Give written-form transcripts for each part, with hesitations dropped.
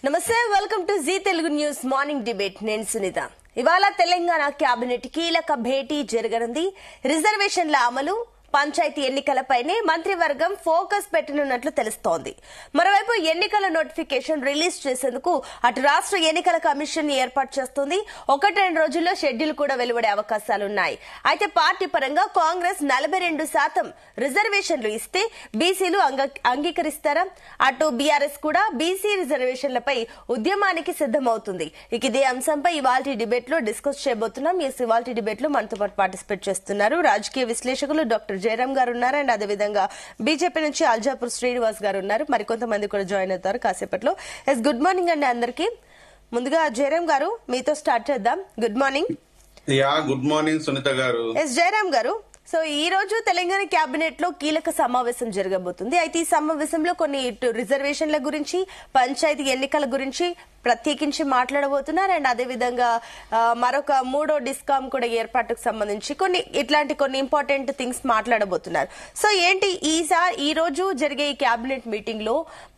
నమస్తే, welcome to Zee Telugu news morning debate. నేను సునీత. ఇవాళ తెలంగాణ కేబినెట్ కీలక భేటీ జరగనుంది. రిజర్వేషన్ల అమలు, పంచాయతీ ఎన్నికలపైనే మంత్రివర్గం ఫోకస్ పెట్టనున్నట్లు తెలుస్తోంది. మరోవైపు ఎన్నికల నోటిఫికేషన్ రిలీజ్ చేసేందుకు అటు రాష్ట్ర ఎన్నికల కమిషన్ ఏర్పాటు చేస్తుంది. 1-2 రోజుల్లో షెడ్యూల్ కూడా వెలువడే అవకాశాలున్నాయి. అయితే పార్టీ పరంగా కాంగ్రెస్ 42% రిజర్వేషన్లు ఇస్తే బీసీలు అంగీకరిస్తారా? అటు బీఆర్ఎస్ కూడా బీసీ రిజర్వేషన్లపై ఉద్యమానికి సిద్దమవుతుంది. ఇక ఇదే అంశంపై ఇవాల్టి డిబేట్ లో డిస్కస్ చేయబోతున్నాం. ఇవాల్టి డిబేట్ లో మనతో పాటు పార్టిసిపేట్ చేస్తున్నారు రాజకీయ విశ్లేషకులు డాక్టర్ జయరాం గారు ఉన్నారు, అండ్ అదేవిధంగా బీజేపీ నుంచి అల్జాపూర్ శ్రీనివాస్ గారు ఉన్నారు. మరికొంతమంది కూడా జాయిన్ అవుతారు కాసేపట్లో. గుడ్ మార్నింగ్ అండి అందరికి. ముందుగా జయరాం గారు మీతో స్టార్ట్ చేద్దాం. Good morning. Good morning Sunitha garu. Jayaram గారు, సో ఈ రోజు తెలంగాణ కేబినెట్ లో కీలక సమావేశం జరగబోతుంది. అయితే ఈ సమావేశంలో కొన్ని రిజర్వేషన్ల గురించి, పంచాయతీ ఎన్నికల గురించి ప్రత్యేకించి మాట్లాడబోతున్నారు. అండ్ అదేవిధంగా మరొక 3వ డిస్కాం కూడా ఏర్పాటుకు సంబంధించి కొన్ని ఇంపార్టెంట్ థింగ్స్ మాట్లాడబోతున్నారు. సో ఏంటి ఈ రోజు జరిగే ఈ కేబినెట్ మీటింగ్ లో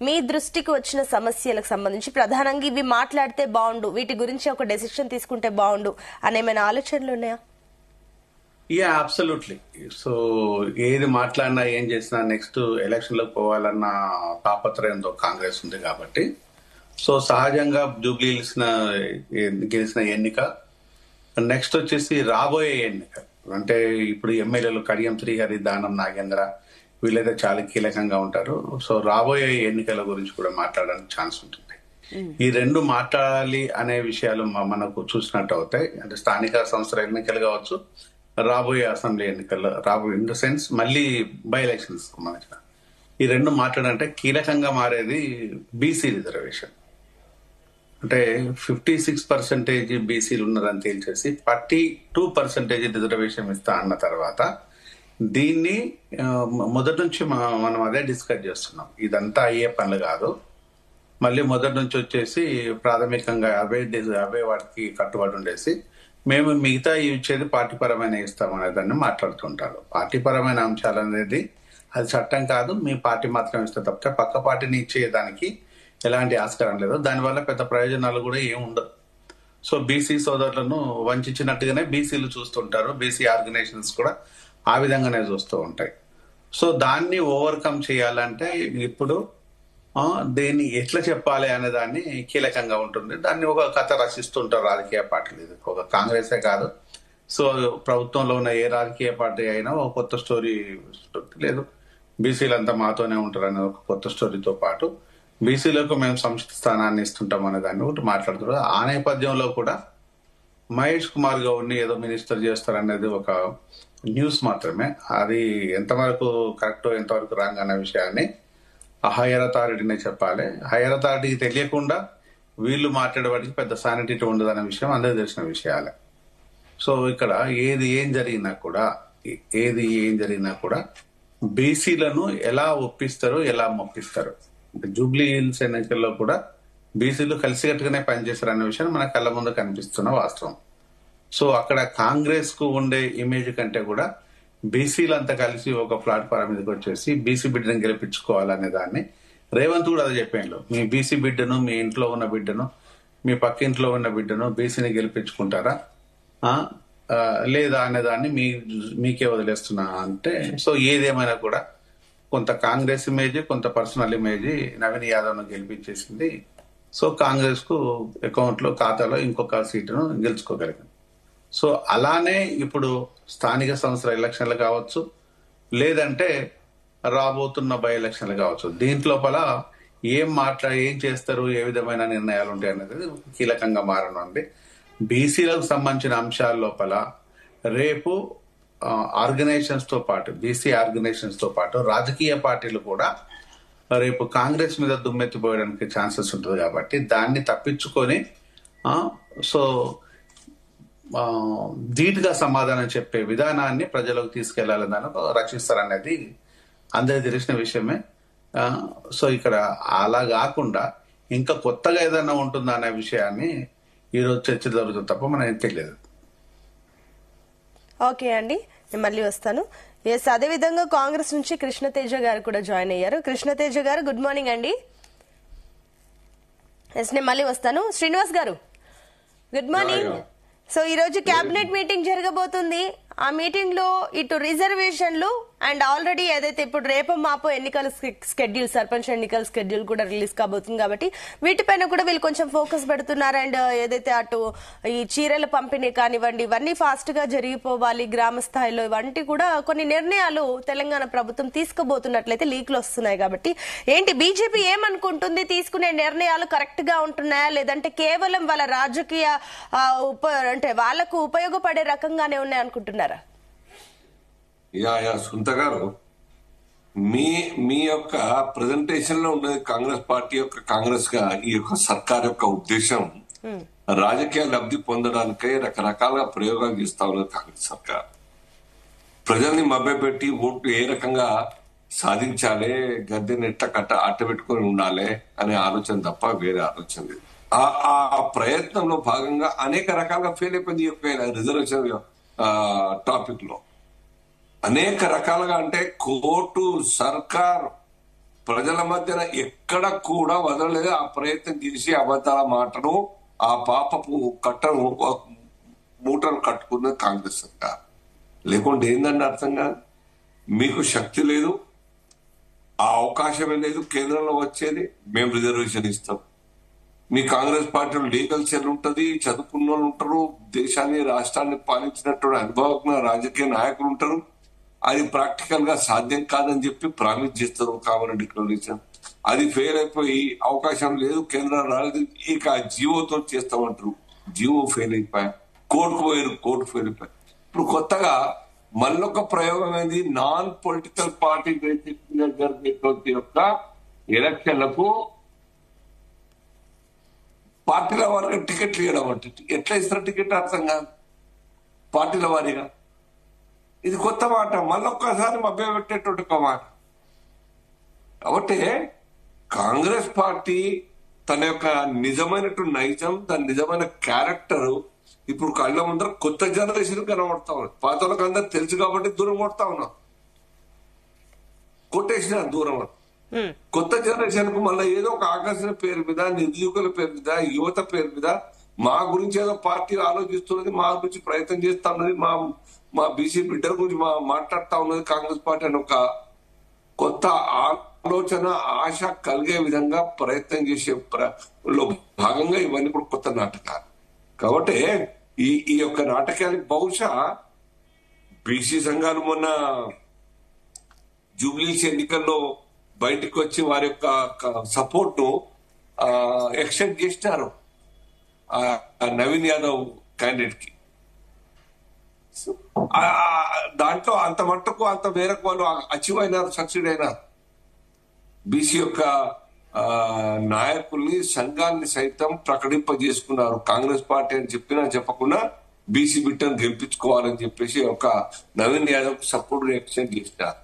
మీ దృష్టికి వచ్చిన సమస్యలకు సంబంధించి ప్రధానంగా ఇవి మాట్లాడితే బాగుండు, వీటి గురించి ఒక డెసిషన్ తీసుకుంటే బాగుండు అనేమైనా ఆలోచనలు ఉన్నాయా? అబ్సల్యూట్లీ. సో ఏది మాట్లాడినా ఏం చేసినా నెక్స్ట్ ఎలక్షన్ లోకి పోవాలన్న తాపత్రయంతో కాంగ్రెస్ ఉంది కాబట్టి, సో సహజంగా జూబ్లీ గెలిచిన ఎన్నిక, నెక్స్ట్ వచ్చేసి రాబోయే ఎన్నిక, అంటే ఇప్పుడు ఎమ్మెల్యేలు కడియం శ్రీహరి, దానం నాగేంద్ర వీళ్ళైతే చాలా కీలకంగా ఉంటారు. సో రాబోయే ఎన్నికల గురించి కూడా మాట్లాడడానికి ఛాన్స్ ఉంటుంది. ఈ రెండు మాట్లాడాలి అనే విషయాలు మనకు చూసినట్టు అవుతాయి. అంటే స్థానిక సంస్థల ఎన్నికలు కావచ్చు, రాబోయే అసెంబ్లీ ఎన్నికల్లో, రాబోయే ఇన్ ద సెన్స్ మళ్ళీ బై ఎలక్షన్స్ సంబంధించిన ఈ రెండు మాట్లాడంటే కీలకంగా మారేది బీసీ రిజర్వేషన్. అంటే 56% బీసీలు ఉన్నారని తేల్చేసి 42% రిజర్వేషన్ ఇస్తా అన్న తర్వాత దీన్ని మొదటి నుంచి మనం అదే డిస్కస్ చేస్తున్నాం. ఇదంతా అయ్యే పనులు కాదు. మళ్ళీ మొదటి నుంచి వచ్చేసి ప్రాథమికంగా 50 వాటికి కట్టుబడి ఉండేసి మేము మిగతా ఇచ్చేది పార్టీపరమైన ఇస్తామనే దాన్ని మాట్లాడుతుంటారు. పార్టీపరమైన అంశాలు అనేది అది చట్టం కాదు, మీ పార్టీ మాత్రం ఇస్తే తప్పితే పక్క పార్టీని ఇచ్చేదానికి ఎలాంటి ఆస్కారం లేదు. దానివల్ల పెద్ద ప్రయోజనాలు కూడా ఏమి ఉండదు. సో బీసీ సోదరులను వంచినట్టుగానే బీసీలు చూస్తుంటారు, బీసీ ఆర్గనైజేషన్స్ కూడా ఆ విధంగానే చూస్తూ ఉంటాయి. సో దాన్ని ఓవర్కమ్ చేయాలంటే ఇప్పుడు దీన్ని ఎట్లా చెప్పాలి అనే దాన్ని కీలకంగా ఉంటుంది. దాన్ని ఒక కథ రచిస్తుంటారు రాజకీయ పార్టీలు. ఇది ఒక కాంగ్రెసే కాదు, సో ప్రభుత్వంలో ఉన్న ఏ రాజకీయ పార్టీ అయినా ఒక కొత్త స్టోరీ లేదు. బీసీలంతా మాతోనే ఉంటారు అనే ఒక కొత్త స్టోరీతో పాటు బీసీలకు మేము సముచిత స్థానాన్ని ఇస్తుంటాం అనే దాన్ని ఒకటి మాట్లాడుతున్నారు. ఆ నేపథ్యంలో కూడా మహేష్ కుమార్ గౌడ్ని ఏదో మినిస్టర్ చేస్తారనేది ఒక న్యూస్ మాత్రమే. అది ఎంతవరకు కరెక్టో ఎంతవరకు రాంగ్ అనే విషయాన్ని హైయర్ అథారిటీనే చెప్పాలి. హైయర్ అథారిటీకి తెలియకుండా వీళ్ళు మాట్లాడేవాడికి పెద్ద శానిటీ ఉండదనే విషయం అందరికీ తెలిసిన విషయాలే. సో ఇక్కడ ఏది ఏం జరిగినా కూడా బీసీలను ఎలా ఒప్పిస్తారు, ఎలా మొప్పిస్తారు. జూబ్లీ హిల్స్ ఎన్నికల్లో కూడా బీసీలు కలిసికట్టుగానే పనిచేస్తారు అనే విషయం మన కళ్ళ ముందు కనిపిస్తున్న వాస్తవం. సో అక్కడ కాంగ్రెస్ కు ఉండే ఇమేజ్ కంటే కూడా బీసీలంతా కలిసి ఒక ప్లాట్ఫామ్ మీదకి వచ్చేసి బీసీ బిడ్డను గెలిపించుకోవాలనే దాన్ని రేవంత్ కూడా అదే చెప్పాను. మీ బీసీ బిడ్డను, మీ ఇంట్లో ఉన్న బిడ్డను, మీ పక్కింట్లో ఉన్న బిడ్డను బీసీని గెలిపించుకుంటారా లేదా అనే దాన్ని మీకే వదిలేస్తున్నా అంటే, సో ఏదేమైనా కూడా కొంత కాంగ్రెస్ ఇమేజ్, కొంత పర్సనల్ ఇమేజ్ నవీన్ యాదవ్ ను గెలిపించేసింది. సో కాంగ్రెస్ కు అకౌంట్ లో, ఖాతాలో ఇంకొక సీటును గెలుచుకోగలిగింది. సో అలానే ఇప్పుడు స్థానిక సంస్థల ఎలక్షన్లు కావచ్చు, లేదంటే రాబోతున్న బై ఎలక్షన్లు కావచ్చు, దీంట్లోపల ఏం చేస్తారు, ఏ విధమైన నిర్ణయాలు ఉంటాయి అనేది కీలకంగా మారనుంది. బీసీలకు సంబంధించిన అంశాల లోపల రేపు ఆర్గనైజేషన్స్ తో పాటు, బీసీ ఆర్గనైజేషన్స్ తో పాటు రాజకీయ పార్టీలు కూడా రేపు కాంగ్రెస్ మీద దుమ్మెత్తిపోయడానికి ఛాన్సెస్ ఉంటుంది. కాబట్టి దాన్ని తప్పించుకొని సో ధీటుగా సమాధానం చెప్పే విధానాన్ని ప్రజలకు తీసుకెళ్లాలని దాన్ని రక్షిస్తారనేది అందరికి తెలిసిన విషయమే. సో ఇక్కడ అలా కాకుండా ఇంకా కొత్తగా ఏదైనా ఉంటుందా అనే విషయాన్ని ఈరోజు చర్చ జరుగుతుంది తప్ప మనకి తెలియదు. ఓకే అండి, నేను మళ్ళీ వస్తాను. అదే విధంగా కాంగ్రెస్ నుంచి కృష్ణతేజ గారు కూడా జాయిన్ అయ్యారు. కృష్ణతేజ గారు గుడ్ మార్నింగ్ అండి. నేను మళ్ళీ వస్తాను. శ్రీనివాస్ గారు, గుడ్ మార్నింగ్. సో ఈ రోజు కేబినెట్ మీటింగ్ జరగబోతుంది. ఆ మీటింగ్ లో ఇటు రిజర్వేషన్లు అండ్ ఆల్రెడీ ఏదైతే ఇప్పుడు రేపు మాపో ఎన్నికల స్కెడ్యూల్, సర్పంచ్ ఎన్నికల స్కెడ్యూల్ కూడా రిలీజ్ కాబోతుంది కాబట్టి వీటిపైన కూడా వీళ్ళు కొంచెం ఫోకస్ పెడుతున్నారు. అండ్ ఏదైతే అటు ఈ చీరల పంపిణీ కానివ్వండి, ఇవన్నీ ఫాస్ట్ గా జరిగిపోవాలి గ్రామ స్థాయిలో, ఇవంటి కూడా కొన్ని నిర్ణయాలు తెలంగాణ ప్రభుత్వం తీసుకోబోతున్నట్లయితే లీక్లు వస్తున్నాయి. కాబట్టి ఏంటి బీజేపీ ఏమనుకుంటుంది? తీసుకునే నిర్ణయాలు కరెక్ట్ గా ఉంటున్నాయా, లేదంటే కేవలం వాళ్ళ రాజకీయ అంటే వాళ్లకు ఉపయోగపడే రకంగానే ఉన్నాయి అనుకుంటున్నారా? సునీత గారు, మీ యొక్క ప్రెజెంటేషన్ లో ఉన్నది కాంగ్రెస్ పార్టీ యొక్క, కాంగ్రెస్ గా ఈ యొక్క సర్కార్ యొక్క ఉద్దేశం రాజకీయ లబ్ధి పొందడానికే రకరకాల ప్రయోగాలు చేస్తా ఉన్నది కాంగ్రెస్ సర్కార్. ప్రజల్ని మభ్యపెట్టి ఓట్లు ఏ రకంగా సాధించాలి, గద్దెని ఎట్లా అట్టబెట్టుకొని ఉండాలి అనే ఆలోచన తప్ప వేరే ఆలోచన లేదు. ఆ ప్రయత్నంలో భాగంగా అనేక రకాలుగా ఫెయిల్ అయిపోయింది ఈ యొక్క రిజర్వేషన్ టాపిక్ లో. అనేక రకాలుగా అంటే కోర్టు, సర్కార్, ప్రజల మధ్యన ఎక్కడ కూడా వదలలేదు. ఆ ప్రయత్నం చేసి అబద్ధాల మాటను, ఆ పాపపు కట్టను, మూటను కట్టుకున్నది కాంగ్రెస్ సర్కార్. లేకుంటే ఏందంటే అర్థం కాదు. మీకు శక్తి లేదు, ఆ అవకాశమే లేదు కేంద్రంలో వచ్చేది. మేము రిజర్వేషన్ ఇస్తాం. మీ కాంగ్రెస్ పార్టీలో లీగల్ సెల్ ఉంటది, చదువుకున్న వాళ్ళు ఉంటారు, దేశాన్ని రాష్ట్రాన్ని పాలించినటువంటి అనుభవజ్ఞ రాజకీయ నాయకులు ఉంటారు. అది ప్రాక్టికల్ గా సాధ్యం కాదని చెప్పి ప్రామిస్ చేస్తారు కామన్ డిక్లరేషన్. అది ఫెయిల్ అయిపోయి అవకాశం లేదు, కేంద్రం రాలేదు, ఇక జీవోతో చేస్తామంటారు. జీవో ఫెయిల్ అయిపోయా, కోర్టుకు పోయారు, కోర్టు ఫెయిల్ అయిపోయారు. ఇప్పుడు కొత్తగా మళ్ళొక ప్రయోగం ఏంది, నాన్ పొలిటికల్ పార్టీ జరిగేటువంటి యొక్క ఎలక్షన్లకు పార్టీల వారిగా టికెట్లు ఇవ్వడం అంటే ఎట్లా ఇస్తారు టికెట్ అర్థం కాదు. పార్టీల వారిగా ఇది కొత్త మాట, మళ్ళొక్కసారి మభ్య పెట్టేటువంటి ఒక మాట. కాబట్టి కాంగ్రెస్ పార్టీ తన యొక్క నిజమైనటువంటి నైజం, తన నిజమైన క్యారెక్టర్ ఇప్పుడు కళ్ళ ముందర కొత్త జనరేషన్ కనబడతా ఉన్నది. పాత వాళ్ళకి అందరు తెలుసు కాబట్టి దూరం కొడతా ఉన్నాం, కొట్టేసిన దూరం. కొత్త జనరేషన్ కు మళ్ళీ ఏదో ఒక ఆకర్షణ పేరు మీద, నిరుద్యోగుల పేరు మీద, యువత పేరు మీద మా గురించి ఏదో పార్టీ ఆలోచిస్తున్నది, మా గురించి ప్రయత్నం చేస్తా ఉన్నది, మా బీసీ బిడ్డల గురించి మాట్లాడుతా ఉన్నది కాంగ్రెస్ పార్టీ అని ఒక కొత్త ఆలోచన, ఆశ కలిగే విధంగా ప్రయత్నం చేసే భాగంగా ఇవన్నీ కూడా కొత్త నాటకాలు. కాబట్టి ఈ యొక్క నాటకానికి బహుశా బీసీ సంఘాలు మొన్న జూబ్లీస్ ఎన్నికల్లో బయటకు వచ్చి వారి యొక్క సపోర్ట్ ను ఎక్స్టెండ్ చేసినారు నవీన్ యాదవ్ క్యాండిడేట్ కి. దాంట్లో అంత మట్టుకు అంత మేరకు వాళ్ళు అచీవ్ అయినారు, సక్సీడ్ అయినారు. బీసీ యొక్క నాయకుల్ని, సంఘాన్ని సైతం ప్రకటింపజేసుకున్నారు. కాంగ్రెస్ పార్టీ అని చెప్పినా చెప్పకుండా బీసీ బిడ్డను గెలిపించుకోవాలని చెప్పేసి ఒక నవీన్ యాదవ్ సపోర్ట్ ఎక్స్టెండ్ చేసినారు.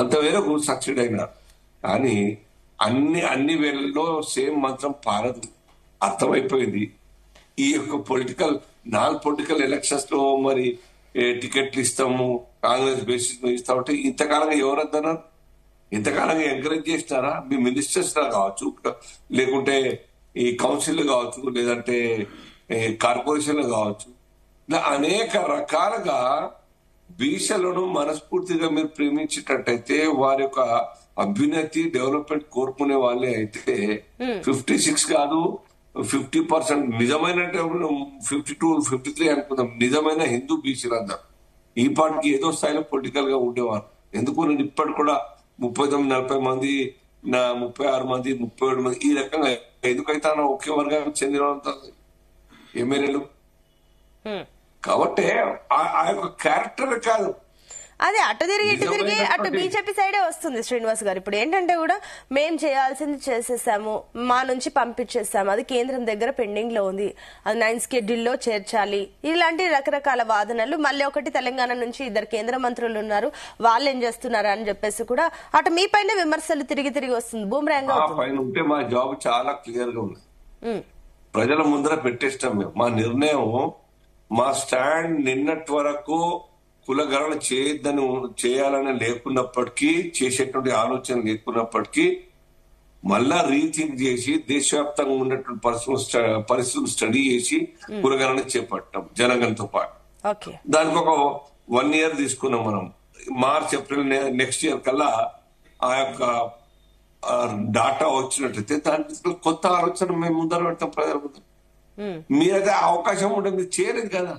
అంత మేరకు సక్సీడ్ అయినారు. కానీ అన్ని వేళల్లో సేమ్ మంత్రం పారదు, అర్థమైపోయింది. ఈ యొక్క పొలిటికల్, నాన్ పొలిటికల్ ఎలక్షన్స్ లో మరి టికెట్లు ఇస్తాము, కాంగ్రెస్ బేసిస్ ఇస్తామంటే ఇంతకాలంగా ఎవరద్దన్నారు? ఇంతకాలంగా ఎంకరేజ్ చేసినారా? మీ మినిస్టర్స్ కావచ్చు, లేకుంటే ఈ కౌన్సిల్ కావచ్చు, లేదంటే కార్పొరేషన్లు కావచ్చు, ఇలా అనేక రకాలుగా బీసీలను మనస్ఫూర్తిగా మీరు ప్రేమించేటట్టయితే, వారి యొక్క అభ్యున్నతి, డెవలప్మెంట్ కోరుకునే వాళ్ళే అయితే 56 కాదు 50% నిజమైన 52, 53 అనుకుందాం, నిజమైన హిందూ బీసీలు అందరు ఈ పార్టీకి ఏదో స్థాయిలో పొలిటికల్ గా ఉండేవారు. ఎందుకు నేను ఇప్పటి కూడా 39-40 మంది, 36 మంది, 37 మంది ఈ రకంగా ఎందుకైతే ఒకే వర్గానికి చెందిన ఎమ్మెల్యేలు. కాబట్టి ఆ యొక్క క్యారెక్టర్ కాదు, అదే అటు తిరిగి అటు బీజేపీ సైడే వస్తుంది. శ్రీనివాస్ గారు, ఇప్పుడు ఏంటంటే కూడా మేం చేయాల్సింది చేసేసాము, మా నుంచి పంపించేసాము, అది కేంద్రం దగ్గర పెండింగ్ లో ఉంది, అది 9 షెడ్యూల్లో చేర్చాలి, ఇలాంటి రకరకాల వాదనలు. మళ్ళీ ఒకటి తెలంగాణ నుంచి 2 కేంద్ర మంత్రులు ఉన్నారు, వాళ్ళు ఏం చేస్తున్నారు అని చెప్పేసి కూడా అటు మీ పైన విమర్శలు తిరిగి వస్తుంది. బూమరాంగ్ ఉంటే మా జాబ్ చాలా క్లియర్ గా ఉంది, ప్రజల ముందర పెట్టేస్తాం మేము. మా నిర్ణయం, మా స్టాండ్ నిన్నటి వరకు కులగణన చేయాలని లేకున్నప్పటికీ, చేసేటువంటి ఆలోచన లేకున్నప్పటికీ మళ్ళా రీథింక్ చేసి దేశవ్యాప్తంగా ఉన్నటువంటి పరిస్థితులు స్టడీ చేసి కులగణన చేపట్టాం జనగణతో పాటు. దానికి ఒక 1 year తీసుకున్నాం మనం. మార్చ్ ఏప్రిల్ నెక్స్ట్ ఇయర్ కల్లా ఆ యొక్క డాటా వచ్చినట్టయితే దాని కొత్త ఆలోచన మేము ముందర పెడతాం ప్రజల ముందు. మీరైతే అవకాశం ఉంటే మీరు చేయలేదు కదా.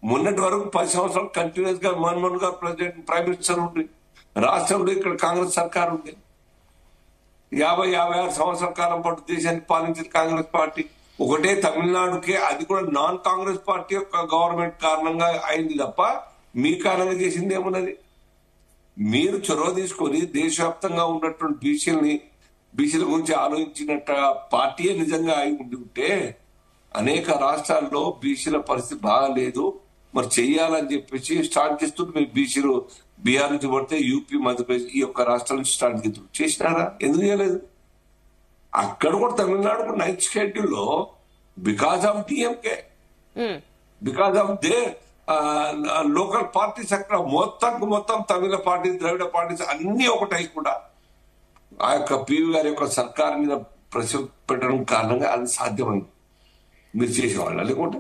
మొన్నటి వరకు 10 సంవత్సరాలు కంటిన్యూస్ గా మన్మోహన్ గారు ప్రైమ్ మినిస్టర్ ఉండి, రాష్ట్రంలో ఇక్కడ కాంగ్రెస్ సర్కార్ ఉంది. 50-56 సంవత్సరాల కాలం పాటు దేశాన్ని పాలించిన కాంగ్రెస్ పార్టీ ఒకటే తమిళనాడుకే, అది కూడా నాన్ కాంగ్రెస్ పార్టీ యొక్క గవర్నమెంట్ కారణంగా అయింది తప్ప మీ కారణంగా చేసింది ఏమున్నది? మీరు చొరవ తీసుకొని దేశవ్యాప్తంగా ఉన్నటువంటి బీసీల గురించి ఆలోచించినట్ట పార్టీయే నిజంగా అయి ఉండి ఉంటే అనేక రాష్ట్రాల్లో బీసీల పరిస్థితి బాగాలేదు, మరి చెయ్యాలని చెప్పేసి స్టార్ట్ చేస్తుంటే మీరు బీసీలు బీహార్ నుంచి పడితే యూపీ, మధ్యప్రదేశ్ ఈ యొక్క రాష్ట్రాల నుంచి స్టార్ట్ చేసినారా? ఎందుకు చేయలేదు? అక్కడ కూడా తమిళనాడుకు 9th schedule లో because of DMK, because of they local parties అక్కడ మొత్తం తమిళ పార్టీ, ద్రవిడ పార్టీస్ అన్ని ఒకటై కూడా ఆ యొక్క పివి గారి యొక్క సర్కార్ మీద ప్రెషర్ పెట్టడం కారణంగా అది సాధ్యమైంది. మీరు చేసేవాళ్ళు లేకుంటే.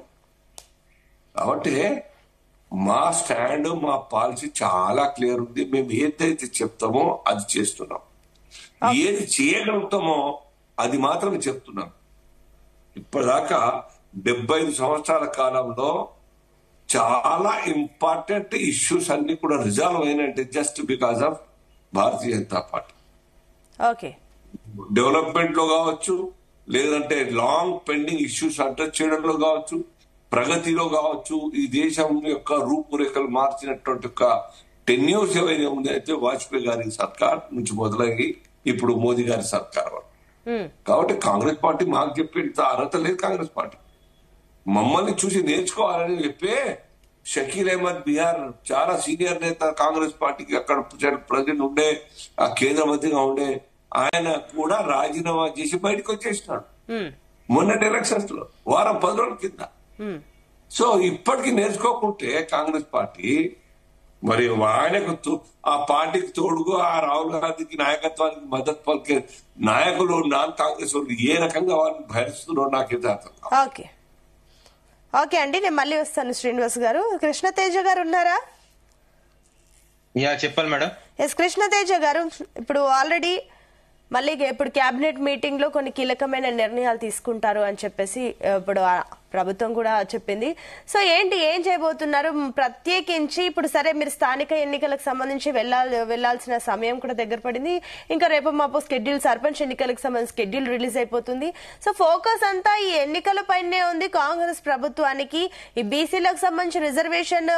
కాబట్టి మా స్టాండ్, మా పాలసీ చాలా క్లియర్ ఉంది. మేము ఏదైతే చెప్తామో అది చేస్తున్నాం, ఏది చేయగలుగుతామో అది మాత్రమే చెప్తున్నాం. ఇప్పటిదాకా 75 సంవత్సరాల కాలంలో చాలా ఇంపార్టెంట్ ఇష్యూస్ అన్ని కూడా రిజాల్వ్ అయినంటే just because of Bharatiya Janata party. Development లో కావచ్చు, లేదంటే లాంగ్ పెండింగ్ ఇష్యూస్ అడ్రస్ చేయడంలో కావచ్చు, ప్రగతిలో కావచ్చు, ఈ దేశం యొక్క రూపురేఖలు మార్చినటువంటి ఒక 10 years ఏవైనా ఉంది అయితే వాజ్పేయి గారి సర్కార్ నుంచి మొదలయ్యి ఇప్పుడు మోదీ గారి సర్కార్ వరకు. కాబట్టి కాంగ్రెస్ పార్టీ మాకు చెప్పే అర్హత లేదు. కాంగ్రెస్ పార్టీ మమ్మల్ని చూసి నేర్చుకోవాలని చెప్పే షకీల్ అహ్మద్ బిహార్ చాలా సీనియర్ నేత కాంగ్రెస్ పార్టీకి అక్కడ ప్రెసిడెంట్ ఉండే, ఆ కేంద్ర మంత్రిగా ఉండే ఆయన కూడా రాజీనామా చేసి బయటకు వచ్చేసినాడు మొన్నటి ఎలక్షన్స్ లో, వారం 10 రోజుల కింద. సో ఇప్పటికీ నేర్చుకోకుంటే కాంగ్రెస్ పార్టీ మరి ఆయనకు ఆ పార్టీకి తోడుగా ఆ రాహుల్ గాంధీకి నాయకత్వానికి మద్దతు పలికే నాయకులు నాన్ కాంగ్రెస్ వాళ్ళు ఏ రకంగా వాళ్ళని భరిస్తున్నారో నాకైతే అర్థం కాదు. ఓకే అండి, నేను మళ్ళీ వస్తాను. శ్రీనివాస్ గారు, కృష్ణతేజ గారు ఉన్నారా? చెప్పాలి మేడం. ఎస్ కృష్ణతేజ గారు, ఇప్పుడు ఆల్రెడీ మళ్ళీ ఇప్పుడు కేబినెట్ మీటింగ్ లో కొన్ని కీలకమైన నిర్ణయాలు తీసుకుంటారు అని చెప్పేసి ఇప్పుడు ప్రభుత్వం కూడా చెప్పింది. సో ఏం చేయబోతున్నారు? ప్రత్యేకించి ఇప్పుడు సరే మీరు స్థానిక ఎన్నికలకు సంబంధించి వెళ్లాల్సిన సమయం కూడా దగ్గర పడింది. ఇంకా రేపు మాపు సర్పంచ్ ఎన్నికలకు సంబంధించి స్కెడ్యూల్ రిలీజ్ అయిపోతుంది. సో ఫోకస్ అంతా ఈ ఎన్నికల పైనే ఉంది కాంగ్రెస్ ప్రభుత్వానికి. ఈ బీసీలకు సంబంధించి రిజర్వేషన్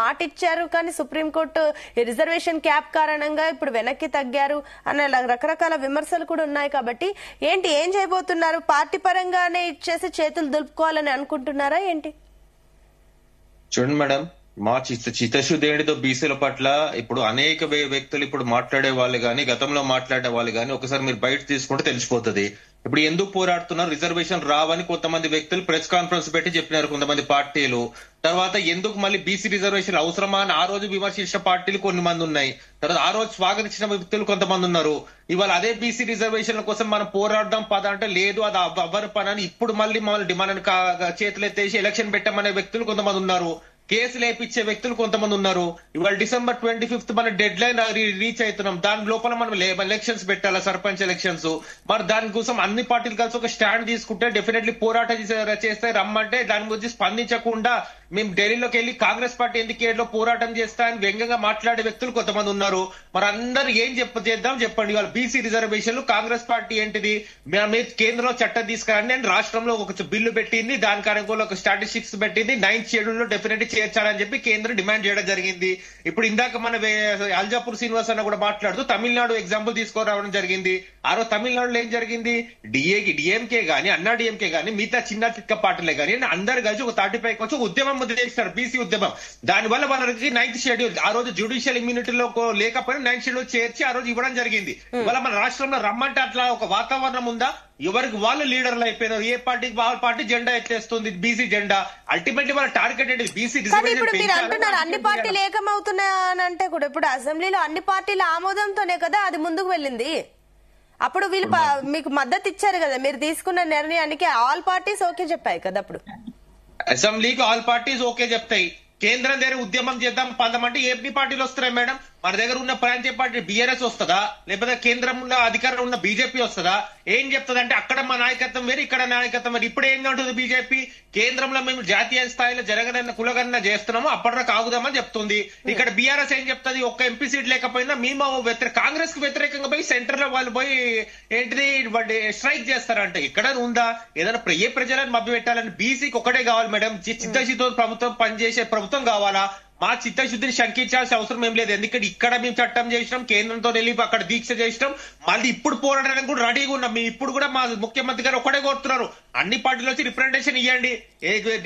మాట ఇచ్చారు, కానీ సుప్రీంకోర్టు ఈ రిజర్వేషన్ క్యాప్ కారణంగా ఇప్పుడు వెనక్కి తగ్గారు అనే రకరకాల విమర్శలు కూడా ఉన్నాయి. కాబట్టి ఏం చేయబోతున్నారు? పార్టీ పరంగానే ఇచ్చేసి చేతులు దులుపుకోవాలని అనుకుంటున్నారా ఏంటి? చూడండి మేడం, మా చిత్తశుద్ధేడితో బీసీల పట్ల ఇప్పుడు అనేక వ్యక్తులు ఇప్పుడు మాట్లాడే వాళ్ళు గాని, గతంలో మాట్లాడే వాళ్ళు గాని ఒకసారి మీరు బయట తీసుకుంటే తెలిసిపోతుంది. ఇప్పుడు ఎందుకు పోరాడుతున్నారు? రిజర్వేషన్ రావని కొంతమంది వ్యక్తులు ప్రెస్ కాన్ఫరెన్స్ పెట్టి చెప్పినారు కొంతమంది పార్టీలు. తర్వాత ఎందుకు మళ్ళీ బీసీ రిజర్వేషన్ అవసరమా అని ఆ రోజు విమర్శించిన పార్టీలు కొన్ని మంది ఉన్నాయి. తర్వాత ఆ రోజు స్వాగతించిన వ్యక్తులు కొంతమంది ఉన్నారు. ఇవాళ అదే బీసీ రిజర్వేషన్ల కోసం మనం పోరాడదాం పద అంటే లేదు, అది అవ్వని పని అని ఇప్పుడు మళ్ళీ మనల్ని చేతులెత్తేసి ఎలక్షన్ పెట్టమనే వ్యక్తులు కొంతమంది ఉన్నారు. కేసులు వేయించే వ్యక్తులు కొంతమంది ఉన్నారు. ఇవాళ December 25th మన డెడ్ లైన్ రీచ్ అవుతున్నాం. దాని లోపల మనం ఎలక్షన్స్ పెట్టాలా, సర్పంచ్ ఎలక్షన్స్. మరి దానికోసం అన్ని పార్టీలు కలిసి ఒక స్టాండ్ తీసుకుంటే డెఫినెట్లీ పోరాటం చేస్తే రమ్మంటే దాని గురించి స్పందించకుండా మేము ఢిల్లీలోకి వెళ్లి కాంగ్రెస్ పార్టీ ఎన్నికల్లో పోరాటం చేస్తా అని వ్యంగ్యంగా మాట్లాడే వ్యక్తులు కొంతమంది ఉన్నారు. మరి అందరూ ఏం చేద్దాం చెప్పండి. ఇవాళ బీసీ రిజర్వేషన్లు కాంగ్రెస్ పార్టీ ఏంటిది, మేము కేంద్రంలో చట్టం తీసుకురండి అని రాష్ట్రంలో ఒక బిల్లు పెట్టింది, దానికి అనుకూల ఒక స్టాటిస్టిక్స్ పెట్టింది, 9th schedule లో డెఫినెట్లీ చేర్చాలని చెప్పి కేంద్రం డిమాండ్ చేయడం జరిగింది. ఇప్పుడు ఇందాక మన అల్జాపూర్ శ్రీనివాస్ అన్న కూడా మాట్లాడుతూ తమిళనాడు ఎగ్జాంపుల్ తీసుకురావడం జరిగింది. ఆ రోజు తమిళనాడులో ఏం జరిగింది, డిఎంకే గానీ అన్నా డిఎంకే గానీ మిగతా చిన్న చిక్క పార్టీలే గానీ అందరు కలిసి ఒక 35 వచ్చి ఉద్యమం చేస్తారు, బీసీ ఉద్యమం. దానివల్ల వాళ్ళకి 9th schedule ఆ రోజు జ్యుడిషియల్ ఇమ్యూనిటీలో లేకపోయినా 9th schedule చేర్చి ఆ రోజు ఇవ్వడం జరిగింది. ఇవాళ మన రాష్ట్రంలో రమ్మంటే అట్లా ఒక వాతావరణం ఉందా? ఎవరికి వాళ్ళు లీడర్లు అయిపోయినారు. ఏ పార్టీకి వాళ్ళ పార్టీ జెండా ఎత్తేస్తుంది, బీసీ జెండా. అల్టిమేట్లీ వాళ్ళ టార్గెట్ ఏంటి? బీసీ ఇప్పుడు మీరు అంటున్నారు అన్ని పార్టీలు ఏకమవుతున్నాయనంటే కూడా ఇప్పుడు అసెంబ్లీలో అన్ని పార్టీల ఆమోదంతోనే కదా అది ముందుకు వెళ్ళింది. అప్పుడు వీళ్ళు మీకు మద్దతు ఇచ్చారు కదా, మీరు తీసుకున్న నిర్ణయానికి ఆల్ పార్టీస్ ఓకే చెప్పాయి కదా. అప్పుడు అసెంబ్లీకి ఆల్ పార్టీస్ ఓకే చెప్తాయి. కేంద్రం దగ్గర ఉద్యమం చేద్దాం పందమంటే ఏ పార్టీలు వస్తున్నాయి మేడం? మన దగ్గర ఉన్న ప్రాంతీయ పార్టీ బీఆర్ఎస్ వస్తుందా, లేకపోతే కేంద్రంలో అధికారంలో ఉన్న బీజేపీ వస్తుందా? ఏం చెప్తుంది అంటే అక్కడ మా నాయకత్వం వేరు, ఇక్కడ నాయకత్వం వేరు. ఇప్పుడు ఏం ఉంటుంది బీజేపీ? కేంద్రంలో మేము జాతీయ స్థాయిలో జరగనన్న కులగన్న చేస్తున్నాము, అప్పటిదాకా ఆగుదామని చెప్తుంది. ఇక్కడ బీఆర్ఎస్ ఏం చెప్తుంది? ఒక్క ఎంపీ సీట్ లేకపోయినా మేము కాంగ్రెస్ కు వ్యతిరేకంగా పోయి సెంటర్ లో వాళ్ళు పోయి ఏంటిది స్ట్రైక్ చేస్తారంటే ఇక్కడ ఉందా? ఏదైనా ఏ ప్రజలను మభ్య పెట్టాలని బీసీకి ఒకటే కావాలి మేడం, చిత్తశుద్ధితో ప్రభుత్వం పనిచేసే ప్రభుత్వం కావాలా? మా చిత్తశుద్ధిని శంకించాల్సిన అవసరం ఏం లేదు. ఎందుకంటే ఇక్కడ మేము చట్టం చేసినాం, కేంద్రంతో వెళ్ళి అక్కడ దీక్ష చేసినాం, మళ్ళీ ఇప్పుడు పోరాడడానికి కూడా రెడీగా ఉన్నాం. మేము ఇప్పుడు కూడా మా ముఖ్యమంత్రి గారు ఒకటే కోరుతున్నారు, అన్ని పార్టీలు వచ్చి రిప్రజెంటేషన్ ఇవ్వండి,